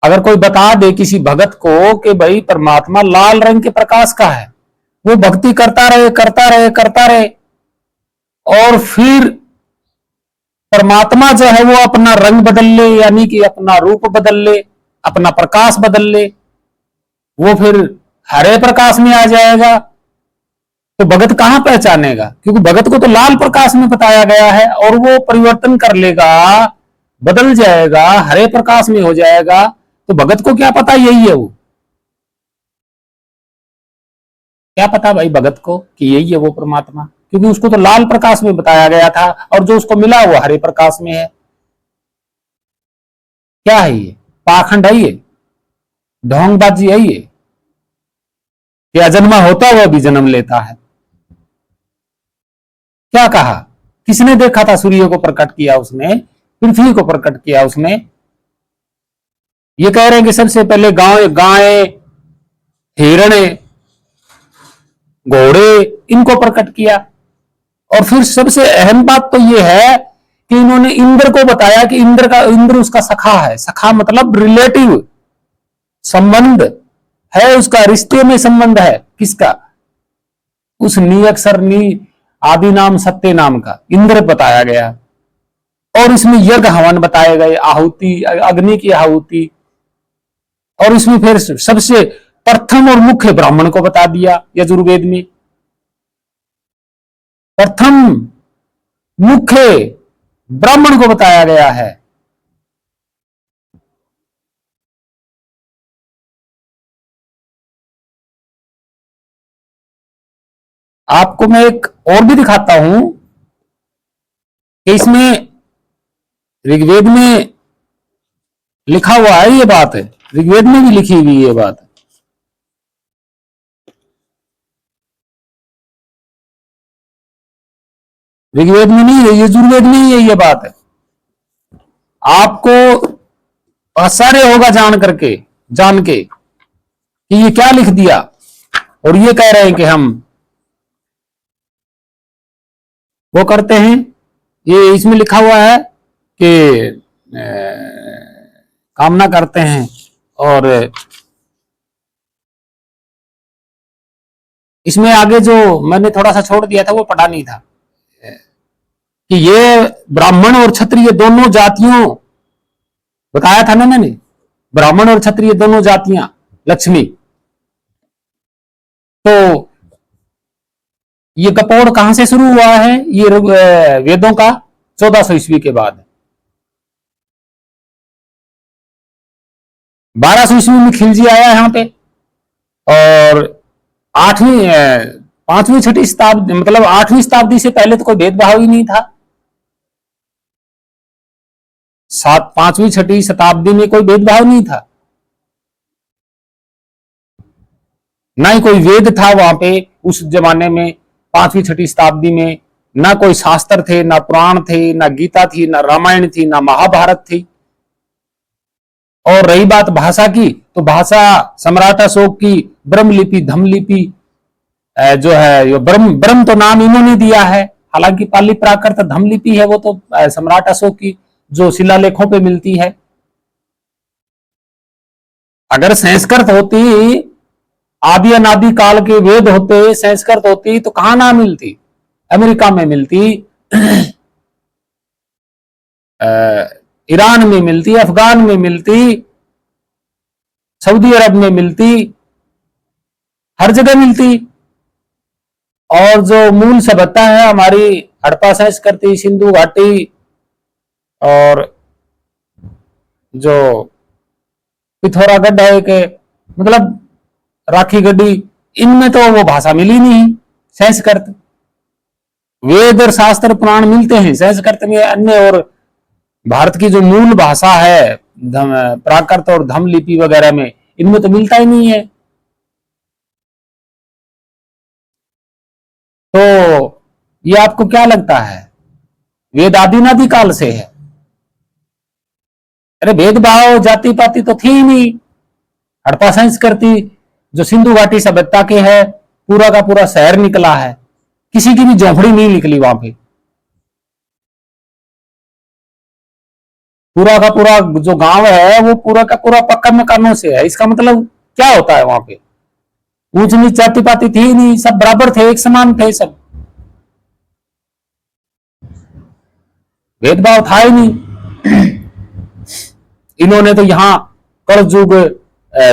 अगर कोई बता दे किसी भगत को कि भाई परमात्मा लाल रंग के प्रकाश का है, वो भक्ति करता रहे करता रहे करता रहे, और फिर परमात्मा जो है वो अपना रंग बदल ले, यानी कि अपना रूप बदल ले, अपना प्रकाश बदल ले, वो फिर हरे प्रकाश में आ जाएगा। तो भगत कहां पहचानेगा? क्योंकि भगत को तो लाल प्रकाश में बताया गया है और वो परिवर्तन कर लेगा, बदल जाएगा, हरे प्रकाश में हो जाएगा। तो भगत को क्या पता यही है वो? क्या पता भाई भगत को कि यही है वो परमात्मा? क्योंकि उसको तो लाल प्रकाश में बताया गया था और जो उसको मिला वो हरे प्रकाश में है। क्या है ये? पाखंड है ये, ढोंगबाजी है ये अजन्मा होता हुआ भी जन्म लेता है। क्या कहा? किसने देखा था? सूर्य को प्रकट किया उसने, पृथ्वी को प्रकट किया उसने। ये कह रहे हैं कि सबसे पहले गाय, गाय, हिरण, घोड़े, इनको प्रकट किया। और फिर सबसे अहम बात तो यह है कि इन्होंने इंद्र को बताया कि इंद्र उसका सखा है। सखा मतलब रिलेटिव संबंध है, उसका रिश्ते में संबंध है। किसका? उस नी अक्षर नी आदि नाम सत्य नाम का इंद्र बताया गया। और इसमें यज्ञ हवन बताए गए, आहुति, अग्नि की आहुति। और इसमें फिर सबसे प्रथम और मुख्य ब्राह्मण को बता दिया यजुर्वेद में। प्रथम मुख्य ब्राह्मण को बताया गया है। आपको मैं एक और भी दिखाता हूं कि इसमें ऋग्वेद में लिखा हुआ है ये बात है, ऋग्वेद में भी लिखी हुई ये बात। ऋग्वेद में नहीं है, यजुर्वेद में ही है ये बात है। आपको आश्चर्य होगा जान के कि ये क्या लिख दिया। और ये कह रहे हैं कि हम वो करते हैं। ये इसमें लिखा हुआ है कि कामना करते हैं। और इसमें आगे जो मैंने थोड़ा सा छोड़ दिया था वो पढ़ा नहीं था। कि ये ब्राह्मण और क्षत्रिय दोनों जातियों, बताया था ना मैंने, ब्राह्मण और क्षत्रिय दोनों जातियां लक्ष्मी। तो ये गपोड़ कहां से शुरू हुआ है? ये वेदों का 1400 ईस्वी के बाद, 1200 ईस्वी में खिलजी आया यहां पे। और आठवीं, पांचवी छठी शताब्दी, मतलब 8वीं शताब्दी से पहले तो कोई भेदभाव ही नहीं था। 5वीं छठी शताब्दी में कोई भेदभाव नहीं था, ना ही कोई वेद था वहां पे उस जमाने में। 5वीं छठी शताब्दी में ना कोई शास्त्र थे, ना पुराण थे, ना गीता थी, ना रामायण थी, ना महाभारत थी। और रही बात भाषा की, तो भाषा सम्राट अशोक की ब्रह्मलिपि, धम्मलिपि जो है, ये ब्रह्म ब्रह्म तो नाम इन्होंने दिया है, हालांकि पाली प्राकृत धम्मलिपि है वो तो सम्राट अशोक की जो शिलालेखों पे मिलती है। अगर संस्कृत होती, आदि अनादि काल के वेद होते, संस्कृत होती, तो कहां ना मिलती? अमेरिका में मिलती, ईरान में मिलती, अफगान में मिलती, सऊदी अरब में मिलती, हर जगह मिलती। और जो मूल सभ्यता है हमारी हड़प्पा संस्कृति, सिंधु घाटी, और जो पिथौरागढ़ है के, मतलब राखी गढ़ी, इनमें तो वो भाषा मिली नहीं संस्कृत। वेद और शास्त्र पुराण मिलते हैं संस्कृत में अन्य, और भारत की जो मूल भाषा है प्राकृत और धम्म लिपि वगैरह में, इनमें तो मिलता ही नहीं है। तो ये आपको क्या लगता है, वेद आदिनादि काल से है? अरे भेदभाव जाति पाति तो थी ही नहीं। हड़प्पा संस्कृति जो सिंधु घाटी सभ्यता के है, पूरा का पूरा शहर निकला है, किसी की भी झोपड़ी नहीं निकली वहां पे। पूरा का पूरा जो गांव है वो पूरा का पूरा पक्का मकानों से है। इसका मतलब क्या होता है, वहां पे ऊंच नीच जाति पाति थी ही नहीं, सब बराबर थे, एक समान थे, सब भेदभाव था ही नहीं। इन्होंने तो यहाँ कलयुग,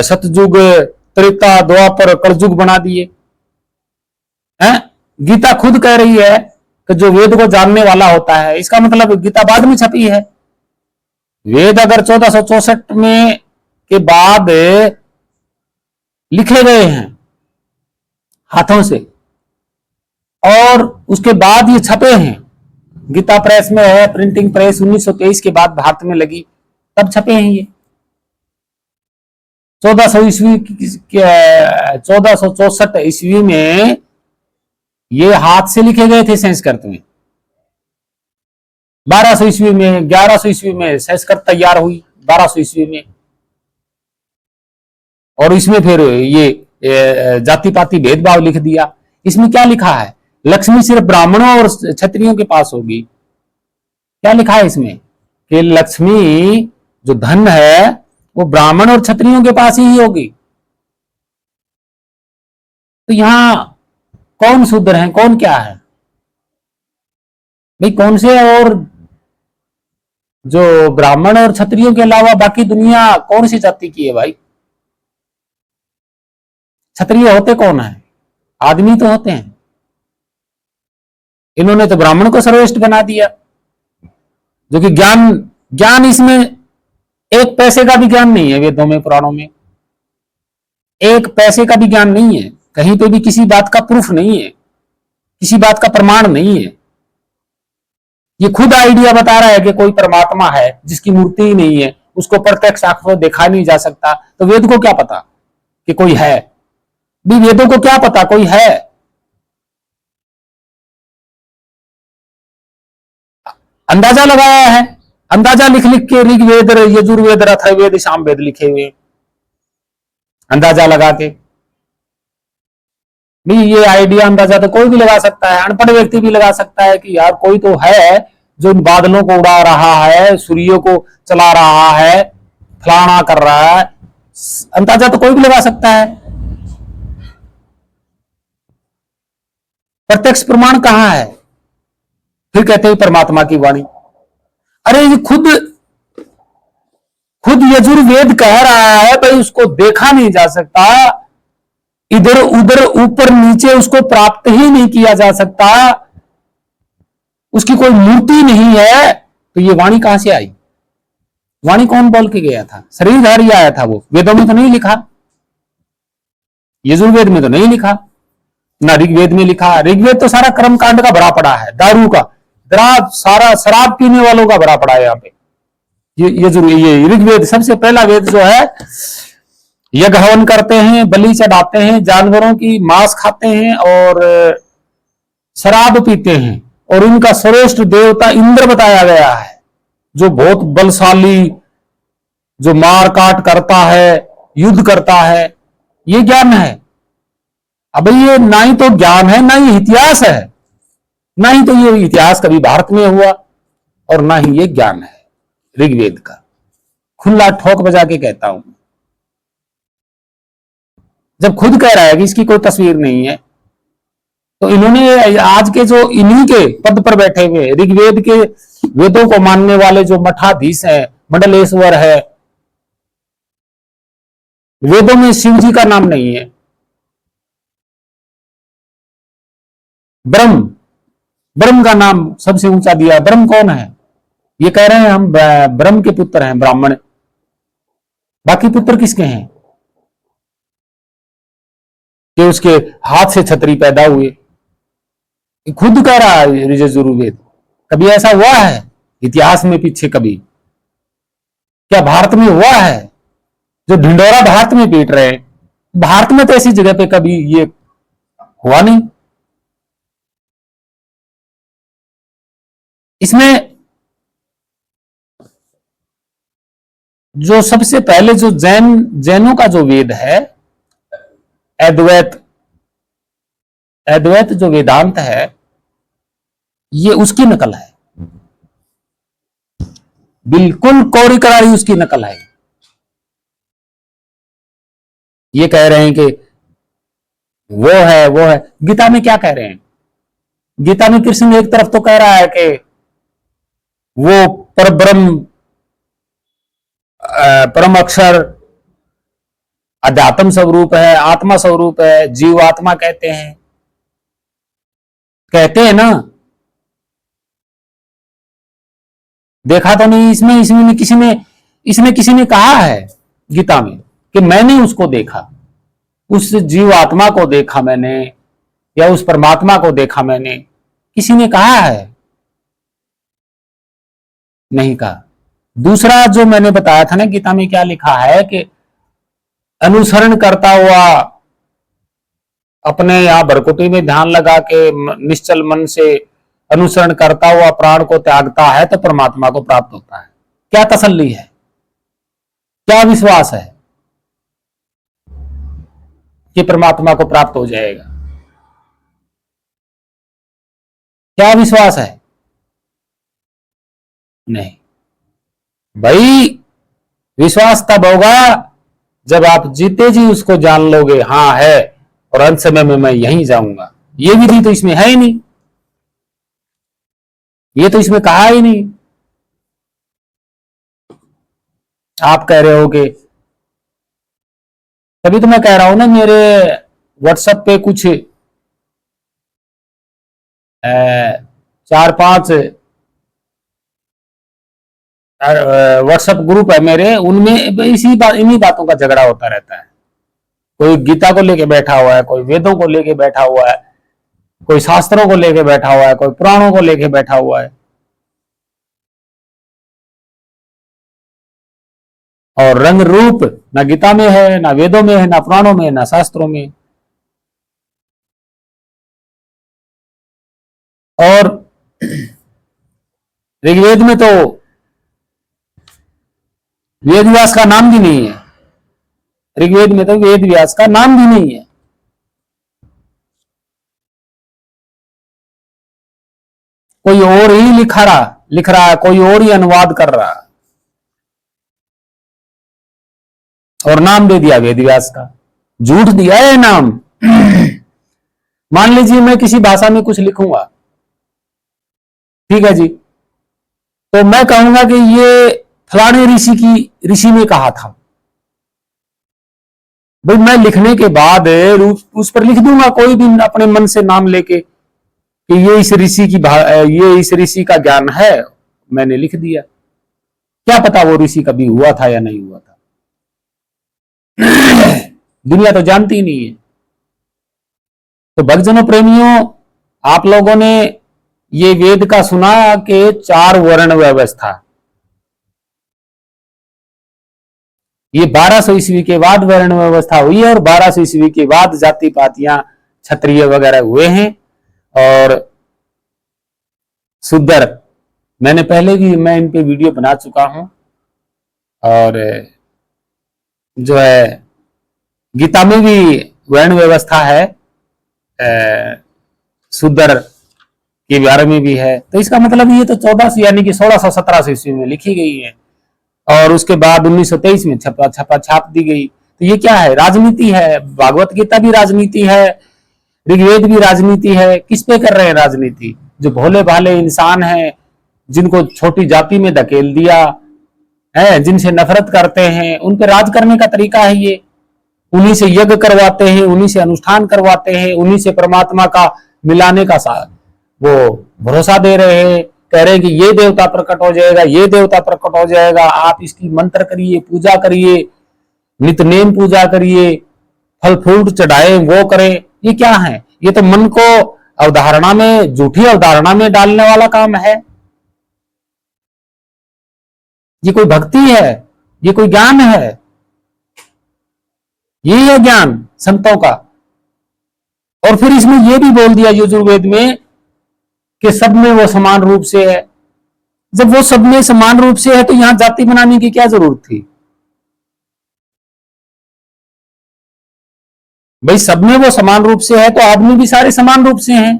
सतयुग, त्रेता, द्वापर, कलयुग बना दिए हैं। गीता खुद कह रही है कि जो वेद को जानने वाला होता है, इसका मतलब गीता बाद में छपी है। वेद अगर 1464 में के बाद लिखे गए हैं हाथों से, और उसके बाद ये छपे हैं, गीता प्रेस में है, प्रिंटिंग प्रेस 1923 के बाद भारत में लगी, तब छपे हैं ये। 1400 ईस्वी, 1464 ईस्वी में ये हाथ से लिखे गए थे संस्कृत में। 1200 ईस्वी में, 1100 ईस्वी में संस्कृत तैयार हुई, 1200 ईस्वी में। और इसमें फिर ये जाति पाति भेदभाव लिख दिया। इसमें क्या लिखा है, लक्ष्मी सिर्फ ब्राह्मणों और क्षत्रियों के पास होगी। क्या लिखा है इसमें कि लक्ष्मी जो धन है वो ब्राह्मण और क्षत्रियों के पास ही होगी। तो यहां कौन शूद्र है, कौन क्या है भाई, कौन से? और जो ब्राह्मण और क्षत्रियों के अलावा बाकी दुनिया कौन सी जाति की है भाई? क्षत्रिय होते कौन है? आदमी तो होते हैं। इन्होंने तो ब्राह्मण को सर्वश्रेष्ठ बना दिया, जो कि ज्ञान ज्ञान इसमें एक पैसे का भी ज्ञान नहीं है। वेदों में, पुराणों में एक पैसे का भी ज्ञान नहीं है, कहीं पे भी किसी बात का प्रूफ नहीं है, किसी बात का प्रमाण नहीं है। ये खुद आइडिया बता रहा है कि कोई परमात्मा है जिसकी मूर्ति ही नहीं है, उसको प्रत्यक्ष आंखों से देखा नहीं जा सकता, तो वेद को क्या पता कि कोई है? भी वेदों को क्या पता कोई है? अंदाजा लगाया है, अंदाजा लिख लिख के ऋग्वेद, यजुर्वेद, अथर्ववेद, सामवेद लिखे हुए, अंदाजा लगा के। भी ये आइडिया अंदाजा तो कोई भी लगा सकता है, अनपढ़ व्यक्ति भी लगा सकता है कि यार कोई तो है जो इन बादलों को उड़ा रहा है, सूर्य को चला रहा है, फलाना कर रहा है। अंदाजा तो कोई भी लगा सकता है। प्रत्यक्ष प्रमाण कहां है? फिर कहते हैं परमात्मा की वाणी। अरे ये खुद यजुर्वेद कह रहा है भाई उसको देखा नहीं जा सकता, इधर उधर ऊपर नीचे उसको प्राप्त ही नहीं किया जा सकता, उसकी कोई मूर्ति नहीं है, तो ये वाणी कहां से आई? वाणी कौन बोल के गया था? शरीरधारी आया था वो। वेदों में तो नहीं लिखा, यजुर्वेद में तो नहीं लिखा, ना ऋग्वेद में लिखा। ऋग्वेद तो सारा कर्मकांड का भरा पड़ा है, दारू का, सारा शराब पीने वालों का भरा पड़ा है यहाँ पे। ये ऋग्वेद सबसे पहला वेद जो है, यज्ञ हवन करते हैं, बलि चढ़ाते हैं, जानवरों की मांस खाते हैं और शराब पीते हैं, और उनका श्रेष्ठ देवता इंद्र बताया गया है, जो बहुत बलशाली, जो मार काट करता है, युद्ध करता है। ये ज्ञान है। अब ये ना ही तो ज्ञान है, ना ही इतिहास है, ना ही तो ये इतिहास कभी भारत में हुआ, और ना ही ये ज्ञान है ऋग्वेद का। खुला ठोक बजा के कहता हूं। जब खुद कह रहा है कि इसकी कोई तस्वीर नहीं है, तो इन्होंने आज के जो इन्हीं के पद पर बैठे हुए ऋग्वेद के वेदों को मानने वाले जो मठाधीश है, मंडलेश्वर है, वेदों में शिव जी का नाम नहीं है। ब्रह्म का नाम सबसे ऊंचा दिया। ब्रह्म कौन है? ये कह रहे हैं हम ब्रह्म के पुत्र हैं, ब्राह्मण। बाकी पुत्र किसके हैं? कि उसके हाथ से छतरी पैदा हुए। खुद कह रहा है यजुर्वेद। कभी ऐसा हुआ है इतिहास में पीछे? कभी क्या भारत में हुआ है? जो ढिंडोरा भारत में पीट रहे हैं, भारत में तो ऐसी जगह पे कभी ये हुआ नहीं। इसमें जो सबसे पहले जो जैनों का जो वेद है, अद्वैत जो वेदांत है, ये उसकी नकल है, बिल्कुल कोरी करारी उसकी नकल है। ये कह रहे हैं कि वो है। गीता में क्या कह रहे हैं? गीता में कृष्ण एक तरफ तो कह रहा है कि वो परब्रह्म, परम अक्षर, अध्यात्म स्वरूप है, आत्मा स्वरूप है, जीव आत्मा कहते हैं ना। देखा तो नहीं इसमें किसी ने कहा है गीता में कि मैंने उसको देखा, उस जीव आत्मा को देखा मैंने, या उस परमात्मा को देखा मैंने? किसी ने कहा है? नहीं कहा। दूसरा जो मैंने बताया था ना, गीता में क्या लिखा है कि अनुसरण करता हुआ, अपने यहां भरकुटी में ध्यान लगा के निश्चल मन से अनुसरण करता हुआ प्राण को त्यागता है तो परमात्मा को प्राप्त होता है। क्या तसल्ली है, क्या विश्वास है कि परमात्मा को प्राप्त हो जाएगा? क्या विश्वास है? नहीं भाई, विश्वास तब होगा जब आप जीते जी उसको जान लोगे, हाँ है, और अंत समय में मैं यहीं जाऊंगा। ये विधि तो इसमें है ही नहीं, ये तो इसमें कहा ही नहीं। आप कह रहे हो कि, तभी तो मैं कह रहा हूं ना, मेरे व्हाट्सएप पे कुछ 4-5 व्हाट्सएप ग्रुप है मेरे, उनमें इन्हीं बातों का झगड़ा होता रहता है। कोई गीता को लेके बैठा हुआ है, कोई वेदों को लेके बैठा हुआ है, कोई शास्त्रों को लेके बैठा हुआ है, कोई पुराणों को लेके बैठा हुआ है। और रंग रूप ना गीता में है, ना वेदों में है, ना पुराणों में, ना शास्त्रों में। और ऋग्वेद में तो वेद व्यास का नाम भी नहीं है। ऋग्वेद में तो वेद व्यास का नाम भी नहीं है। कोई और ही लिख रहा है, कोई और ही अनुवाद कर रहा है, और नाम दे दिया वेद व्यास का। झूठ दिया है नाम। मान लीजिए मैं किसी भाषा में कुछ लिखूंगा, ठीक है जी। तो मैं कहूंगा कि ये फलाने ऋषि ने कहा था। भाई मैं लिखने के बाद उस पर लिख दूंगा कोई भी अपने मन से नाम लेके कि ये इस ऋषि का ज्ञान है, मैंने लिख दिया। क्या पता वो ऋषि कभी हुआ था या नहीं हुआ था, दुनिया तो जानती ही नहीं है। तो भक्तजनों प्रेमियों, आप लोगों ने ये वेद का सुना कि 4 वर्ण व्यवस्था, ये 1200 ईस्वी के बाद वर्ण व्यवस्था हुई है और 1200 ईस्वी के बाद जाति पातियां क्षत्रिय वगैरह हुए हैं। और शूद्र, मैंने पहले भी मैं इन पे वीडियो बना चुका हूं। और जो है गीता में भी वर्ण व्यवस्था है, शूद्र के बारे में भी है। तो इसका मतलब ये तो 1400 यानी कि 1600-1700 ईस्वी में लिखी गई है और उसके बाद 1923 में छाप दी गई। तो ये क्या है? राजनीति है। भागवत गीता भी राजनीति है, ऋग्वेद भी राजनीति है। किस पे कर रहे हैं राजनीति? जो भोले भाले इंसान हैं, जिनको छोटी जाति में धकेल दिया है, जिनसे नफरत करते हैं, उन पे राज करने का तरीका है ये। उन्हीं से यज्ञ करवाते हैं, उन्हीं से अनुष्ठान करवाते हैं, उन्हीं से परमात्मा का मिलाने का वो भरोसा दे रहे हैं। कह रहे हैं कि ये देवता प्रकट हो जाएगा, ये देवता प्रकट हो जाएगा, आप इसकी मंत्र करिए, पूजा करिए, नित्यनेम पूजा करिए, फल फ्रूट चढ़ाए, वो करें। ये क्या है? ये तो मन को अवधारणा में, झूठी अवधारणा में डालने वाला काम है। ये कोई भक्ति है? ये कोई ज्ञान है? ये है ज्ञान संतों का। और फिर इसमें यह भी बोल दिया यजुर्वेद में कि सब में वो समान रूप से है। जब वो सब में समान रूप से है तो यहां जाति बनाने की क्या जरूरत थी? भाई सब में वो समान रूप से है तो आदमी भी सारे समान रूप से हैं।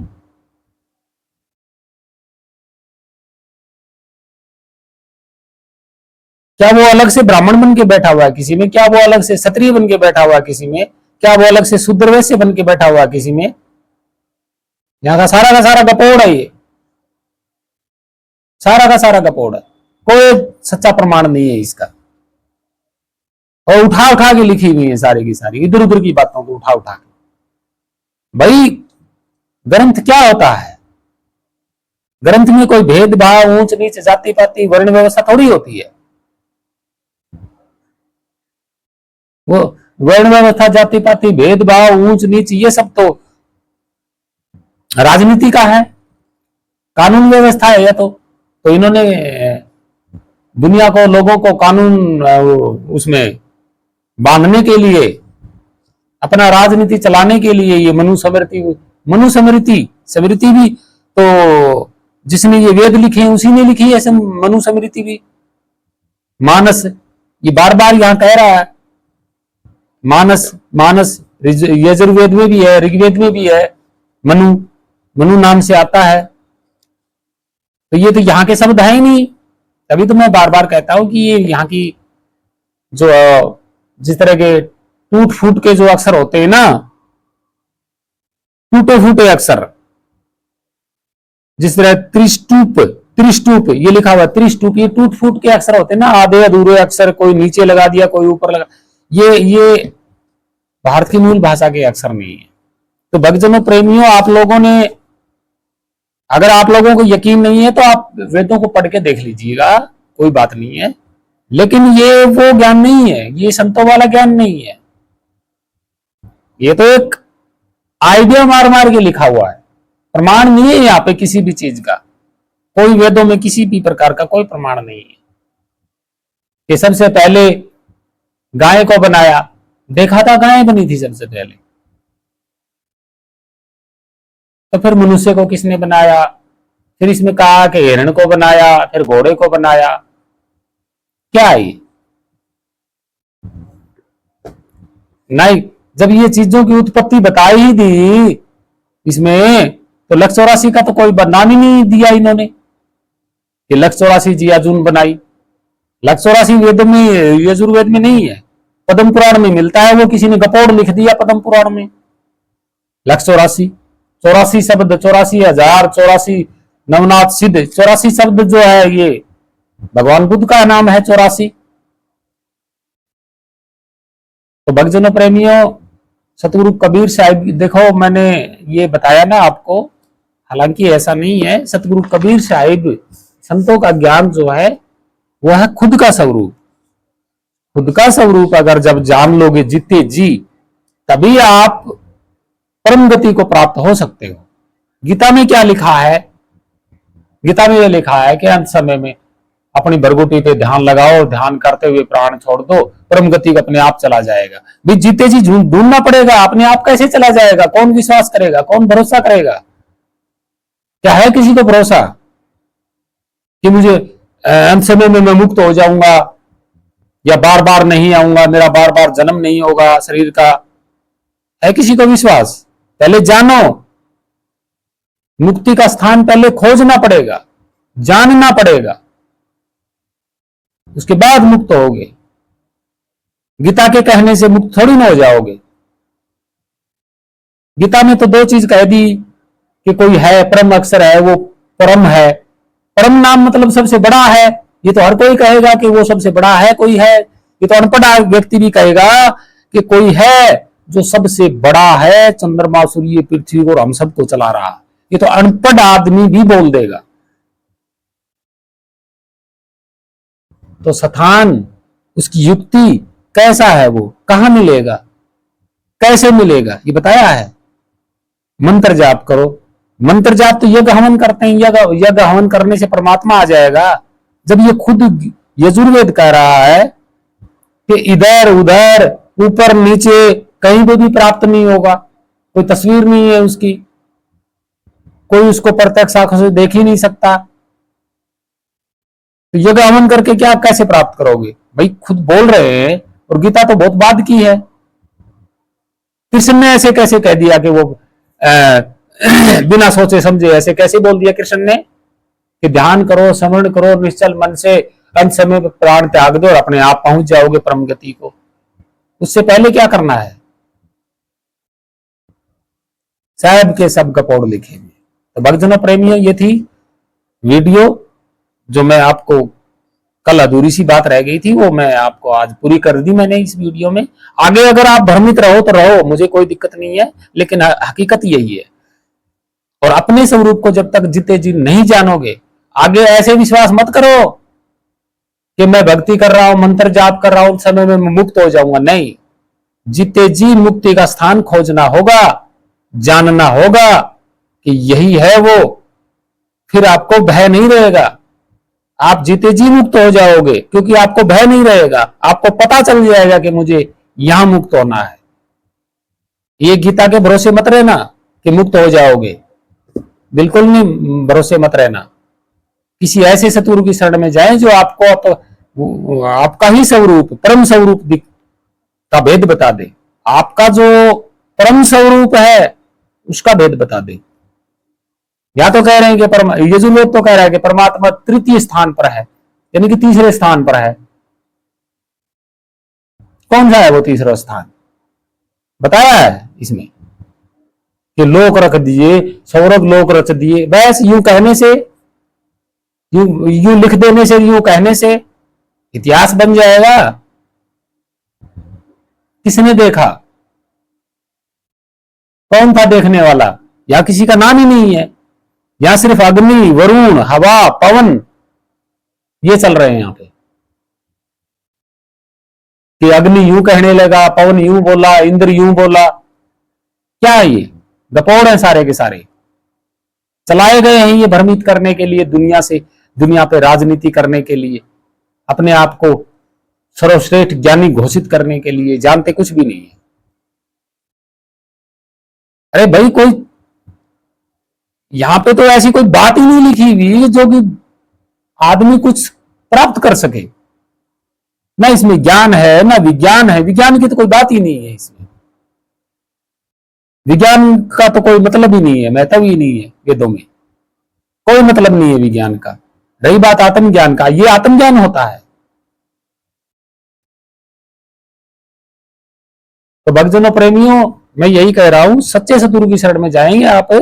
क्या वो अलग से ब्राह्मण बन के बैठा हुआ है किसी में? क्या वो अलग से क्षत्रिय बन के बैठा हुआ है किसी में? क्या वो अलग से शूद्र वैश्य बन के बैठा हुआ है किसी में? यहाँ का सारा गपोड़ है ये, सारा का सारा गपोड़ है। कोई सच्चा प्रमाण नहीं है इसका। और उठा उठा के लिखी हुई है सारी की सारी, इधर उधर की बातों को उठा उठा के। भाई ग्रंथ क्या होता है? ग्रंथ में कोई भेदभाव, ऊंच नीच, जाति पाति, वर्ण व्यवस्था थोड़ी होती है। वो वर्ण व्यवस्था, जाति पाति, भेदभाव, ऊंच नीच, ये सब तो राजनीति का है, कानून व्यवस्था है। तो इन्होंने दुनिया को, लोगों को कानून उसमें बांधने के लिए, अपना राजनीति चलाने के लिए ये मनुस्मृति भी तो जिसने ये वेद लिखे हैं उसी ने लिखी है। ऐसे मनुस्मृति भी, मानस, ये बार बार यहां कह रहा है मानस यजुर्वेद में भी है, ऋग्वेद में भी है, मनु नाम से आता है। तो ये तो यहाँ के शब्द है ही नहीं। तभी तो मैं बार बार कहता हूं कि ये यहाँ की जो जिस तरह के टूट फूट के जो अक्षर होते हैं ना, टूटे फूटे अक्षर, जिस तरह त्रिस्तूप ये लिखा हुआ, त्रिस्तूप, ये टूट फूट के अक्षर होते हैं ना, आधे अधूरे अक्षर, कोई नीचे लगा दिया, कोई ऊपर लगा, ये भारत की मूल भाषा के अक्षर नहीं है। तो भक्तजनों प्रेमियों, आप लोगों ने, अगर आप लोगों को यकीन नहीं है तो आप वेदों को पढ़ के देख लीजिएगा, कोई बात नहीं है। लेकिन ये वो ज्ञान नहीं है, ये संतों वाला ज्ञान नहीं है। ये तो एक आइडिया मार मार के लिखा हुआ है, प्रमाण नहीं है यहाँ पे किसी भी चीज का। कोई वेदों में किसी भी प्रकार का कोई प्रमाण नहीं है कि सबसे पहले गाय को बनाया। देखा था गाय बनी थी सबसे पहले, तो फिर मनुष्य को किसने बनाया? फिर इसमें कहा कि हिरण को बनाया, फिर घोड़े को बनाया। क्या है ये? नहीं, जब ये चीजों की उत्पत्ति बताई ही दी इसमें, तो लक्ष्य 84 का तो कोई नाम ही नहीं दिया इन्होंने कि लक्ष्य 84 जियाजून बनाई। लक्ष्य 84 वेद में, यजुर्वेद में नहीं है, पद्म पुराण में मिलता है। वो किसी ने गपोड़ लिख दिया पद्म पुराण में। लक्ष्य 84 शब्द, 84,000, 84 नवनाथ सिद्ध, 84 शब्द जो है ये भगवान बुद्ध का नाम है 84। तो भक्तजनों प्रेमियों, सतगुरु कबीर साहिब, देखो मैंने ये बताया ना आपको, हालांकि ऐसा नहीं है, सतगुरु कबीर साहिब संतों का ज्ञान जो है वह है खुद का स्वरूप। खुद का स्वरूप अगर जब जान लोगे जीते जी, तभी आप परम गति को प्राप्त हो सकते हो। गीता में क्या लिखा है? गीता में यह लिखा है कि अंत समय में अपनी भरगुटी पे ध्यान लगाओ, ध्यान करते हुए प्राण छोड़ दो, परम गति अपने आप चला जाएगा। भी जीते जी ढूंढना पड़ेगा, अपने आप कैसे चला जाएगा? कौन विश्वास करेगा? कौन भरोसा करेगा? क्या है किसी को भरोसा कि मुझे अंत समय में मैं मुक्त हो जाऊंगा या बार बार नहीं आऊंगा, मेरा बार बार जन्म नहीं होगा शरीर का? है किसी को विश्वास? पहले जानो, मुक्ति का स्थान पहले खोजना पड़ेगा, जानना पड़ेगा, उसके बाद मुक्त होगे। गीता के कहने से मुक्त थोड़ी ना हो जाओगे। गीता में तो दो चीज कह दी कि कोई है, परम अक्षर है, वो परम है। परम नाम मतलब सबसे बड़ा है। ये तो हर कोई कहेगा कि वो सबसे बड़ा है, कोई है। ये तो अनपढ़ व्यक्ति भी कहेगा कि कोई है जो सबसे बड़ा है, चंद्रमा सूर्य पृथ्वी और हम सबको चला रहा है। ये तो अनपढ़ आदमी भी बोल देगा। तो स्थान, उसकी युक्ति कैसा है, वो कहां मिलेगा, कैसे मिलेगा, ये बताया है। मंत्र जाप करो। मंत्र जाप तो यज्ञ हवन करते हैं, यज्ञ हवन करने से परमात्मा आ जाएगा। जब ये खुद यजुर्वेद कह रहा है कि इधर उधर ऊपर नीचे कहीं को भी प्राप्त नहीं होगा, कोई तस्वीर नहीं है उसकी, कोई उसको प्रत्यक्ष आंखों से देख ही नहीं सकता, तो यज्ञ हवन करके क्या कैसे प्राप्त करोगे? भाई खुद बोल रहे हैं, और गीता तो बहुत बाद की है। कृष्ण ने ऐसे कैसे कह दिया कि वो बिना सोचे समझे ऐसे कैसे बोल दिया कृष्ण ने कि ध्यान करो, स्मरण करो निश्चल मन से, अंत समय में प्राण त्याग दो और अपने आप पहुंच जाओगे परम गति को। उससे पहले क्या करना है? साहब के सब कपोड़ लिखेंगे। तो भक्तजनों प्रेमियों, ये थी वीडियो जो मैं आपको, कल अधूरी सी बात रह गई थी, वो मैं आपको आज पूरी कर दी मैंने इस वीडियो में। आगे अगर आप भ्रमित रहो तो रहो, मुझे कोई दिक्कत नहीं है, लेकिन हकीकत यही है। और अपने स्वरूप को जब तक जीते जी नहीं जानोगे, आगे ऐसे विश्वास मत करो कि मैं भक्ति कर रहा हूं, मंत्र जाप कर रहा हूं, समय में मुक्त हो जाऊंगा। नहीं, जीते जी मुक्ति का स्थान खोजना होगा, जानना होगा कि यही है वो। फिर आपको भय नहीं रहेगा, आप जीते जी मुक्त हो जाओगे, क्योंकि आपको भय नहीं रहेगा। आपको पता चल जाएगा कि मुझे यहां मुक्त होना है। ये गीता के भरोसे मत रहना कि मुक्त हो जाओगे, बिल्कुल नहीं भरोसे मत रहना। किसी ऐसे सतगुरु की शरण में जाएं जो आपको आपका ही स्वरूप, परम स्वरूप का भेद बता दे। आपका जो परम स्वरूप है उसका भेद बता दे। या तो कह रहे हैं कि यजुर्वेद तो कह रहा है कि परमात्मा तृतीय स्थान पर है, यानी कि तीसरे स्थान पर है। कौन सा है वो तीसरा स्थान? बताया है इसमें कि लोक रख दिए, स्वर्ग लोक रच दिए। बस यूं कहने से, यूं लिख देने से, यूं कहने से इतिहास बन जाएगा। किसने देखा? कौन था देखने वाला? या किसी का नाम ही नहीं है। यहां सिर्फ अग्नि, वरुण, हवा, पवन ये चल रहे हैं यहां पे। कि अग्नि यूं कहने लगा, पवन यूं बोला, इंद्र यूं बोला। क्या है ये? गपोड़ है सारे के सारे, चलाए गए हैं ये भ्रमित करने के लिए, दुनिया से, दुनिया पे राजनीति करने के लिए, अपने आप को सर्वश्रेष्ठ ज्ञानी घोषित करने के लिए। जानते कुछ भी नहीं है। अरे भाई, कोई यहां पे तो ऐसी कोई बात ही नहीं लिखी हुई जो कि आदमी कुछ प्राप्त कर सके। ना इसमें ज्ञान है, ना विज्ञान है। विज्ञान की तो कोई बात ही नहीं है इसमें। विज्ञान का तो कोई मतलब ही नहीं है, महत्व ही नहीं है वेदों में। कोई मतलब नहीं है विज्ञान का। रही बात आत्मज्ञान का, ये आत्मज्ञान होता है। तो भक्तजनों प्रेमियों, मैं यही कह रहा हूं, सच्चे सतगुरु की शरण में जाएंगे आप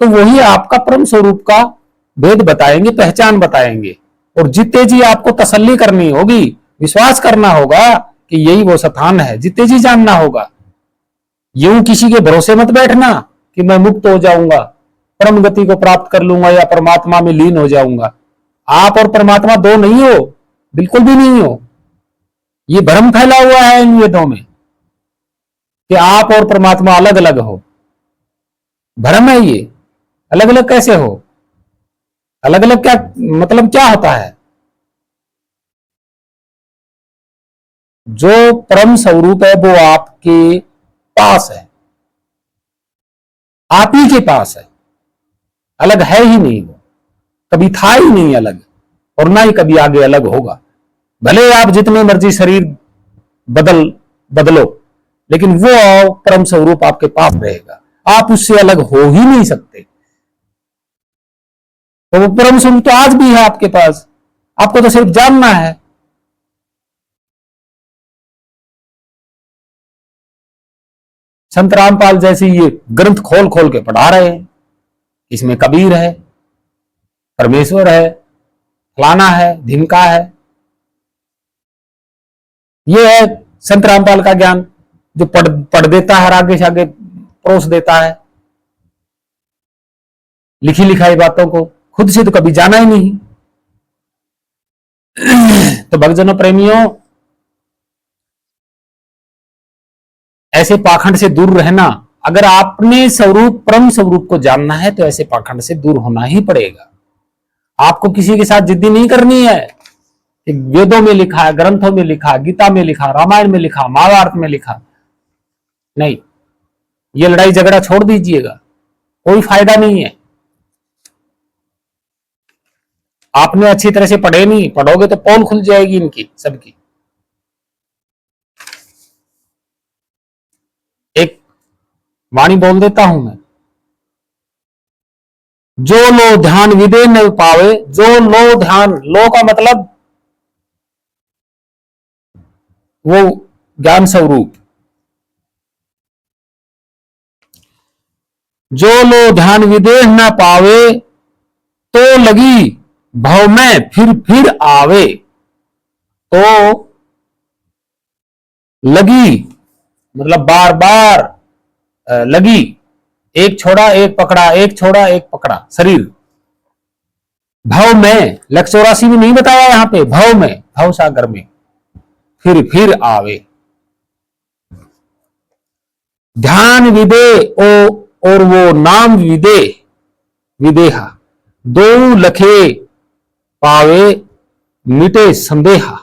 तो वही आपका परम स्वरूप का भेद बताएंगे, पहचान बताएंगे। और जीते जी आपको तसल्ली करनी होगी, विश्वास करना होगा कि यही वो स्थान है, जीते जी जानना होगा। यूं किसी के भरोसे मत बैठना कि मैं मुक्त हो जाऊंगा, परम गति को प्राप्त कर लूंगा या परमात्मा में लीन हो जाऊंगा। आप और परमात्मा दो नहीं हो, बिल्कुल भी नहीं हो। ये भ्रम फैला हुआ है इन वेदों में कि आप और परमात्मा अलग अलग हो। भ्रम है ये। अलग अलग कैसे हो? अलग अलग क्या मतलब, क्या होता है? जो परम स्वरूप है वो आपके पास है, आप ही के पास है, अलग है ही नहीं। वो कभी था ही नहीं अलग, और ना ही कभी आगे अलग होगा। भले आप जितने मर्जी शरीर बदलो, लेकिन वो परम स्वरूप आपके पास रहेगा, आप उससे अलग हो ही नहीं सकते। तो वो परम स्वरूप तो आज भी है आपके पास, आपको तो सिर्फ जानना है। संत रामपाल जैसे ये ग्रंथ खोल खोल के पढ़ा रहे हैं, इसमें कबीर है, परमेश्वर है, फलाना है, ढिमका है। ये है संत रामपाल का ज्ञान, जो पढ़ देता है, आगे से आगे परोस देता है लिखी लिखाई बातों को, खुद से तो कभी जाना ही नहीं। तो भक्तजनों, प्रेमियों, ऐसे पाखंड से दूर रहना। अगर आपने स्वरूप, परम स्वरूप को जानना है तो ऐसे पाखंड से दूर होना ही पड़ेगा। आपको किसी के साथ जिद्दी नहीं करनी है। वेदों में लिखा है, ग्रंथों में लिखा, गीता में लिखा, रामायण में लिखा, महाभारत में लिखा, नहीं, ये लड़ाई झगड़ा छोड़ दीजिएगा, कोई फायदा नहीं है। आपने अच्छी तरह से पढ़े नहीं, पढ़ोगे तो पोल खुल जाएगी इनकी सबकी। एक वाणी बोल देता हूं मैं, जो लो ध्यान विदे न पावे, जो लो ध्यान, लो का मतलब वो ज्ञान स्वरूप, जो लो ध्यान विदेह न पावे, तो लगी भव में फिर आवे। तो लगी मतलब बार बार लगी, एक छोड़ा एक पकड़ा, एक छोड़ा एक पकड़ा शरीर। भव में, लक्ष्य 84 में नहीं बताया यहां पे, भव में, भव सागर में फिर आवे। ध्यान विदे और वो नाम विदे, विदेहा, दो लखे पावे मिटे संदेहा।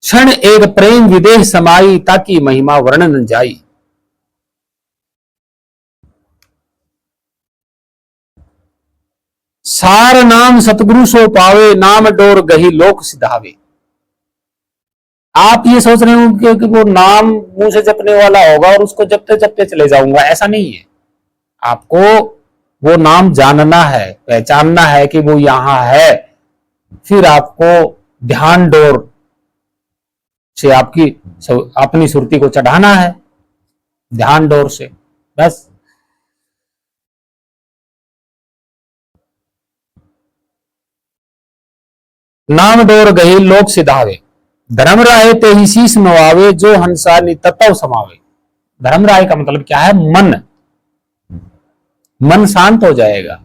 क्षण एक प्रेम विदेह समाई, ताकि महिमा वर्णन न जाई। सार नाम सतगुरु सो पावे, नाम डोर गही लोक सिधावे। आप ये सोच रहे हो कि वो नाम मुंह से जपने वाला होगा और उसको जपते जपते चले जाऊंगा, ऐसा नहीं है। आपको वो नाम जानना है, पहचानना है कि वो यहां है, फिर आपको ध्यान डोर से आपकी अपनी सुरती को चढ़ाना है, ध्यान डोर से, बस। नाम डोर गही लोक सिधावे, धर्म राय ते ही शीश नवावे, जो हंसा नितत्व समावे। धर्म राय का मतलब क्या है? मन शांत हो जाएगा,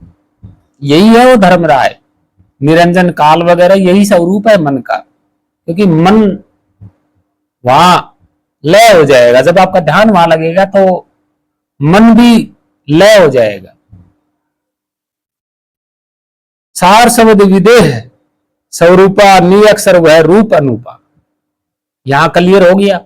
यही है वो धर्म राय। निरंजन काल वगैरह यही स्वरूप है मन का, क्योंकि मन वहां लय हो जाएगा। जब आपका ध्यान वहां लगेगा तो मन भी लय हो जाएगा। सार शब्द विदेह स्वरूपा, निअक्षर वह रूप अनूपा। यहां क्लियर हो गया।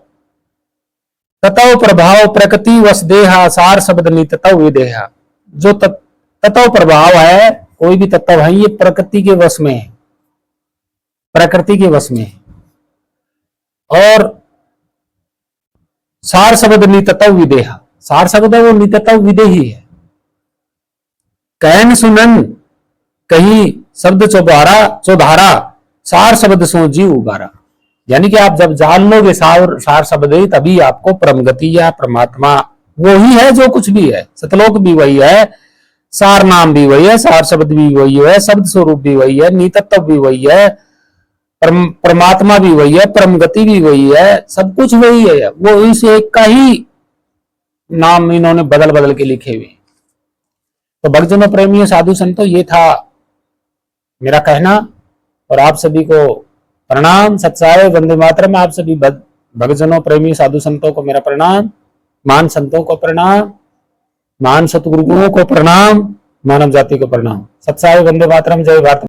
तत्व प्रभाव प्रकृति वस देहा, सार शब्द नितत्व विदेहा। जो तत्व प्रभाव है, कोई भी तत्व है, ये प्रकृति के वश में है, प्रकृति के वश में है। और सार शब्द नितत्व विदेहा, सार शब्द है वो नितत्व विदेही है। कहन सुनन कहीं शब्द चौधारा, सार शब्द सो जीव उबारा। यानी कि आप जब जान लोगे सार शब्द, तभी आपको परम गति या परमात्मा वो ही है जो कुछ भी है, सतलोक भी वही है, सार नाम भी वही है, सार शब्द भी वही है, शब्द स्वरूप भी वही है, नितत्व भी वही है, परमात्मा भी वही है, परम गति भी वही है, सब कुछ वही है। वो इस एक का ही नाम इन्होंने बदल बदल के लिखे हुए। तो भक्तजनों, प्रेमियों, साधु संतों, ये था मेरा कहना। और आप सभी को प्रणाम, सत्साय, वंदे मातरम। आप सभी भक्तजनों, प्रेमी, साधु संतों को मेरा प्रणाम, महान संतों को प्रणाम, महान सतगुरुओं को प्रणाम, मानव जाति को प्रणाम। सत्साय, वंदे मातरम, जय भारत।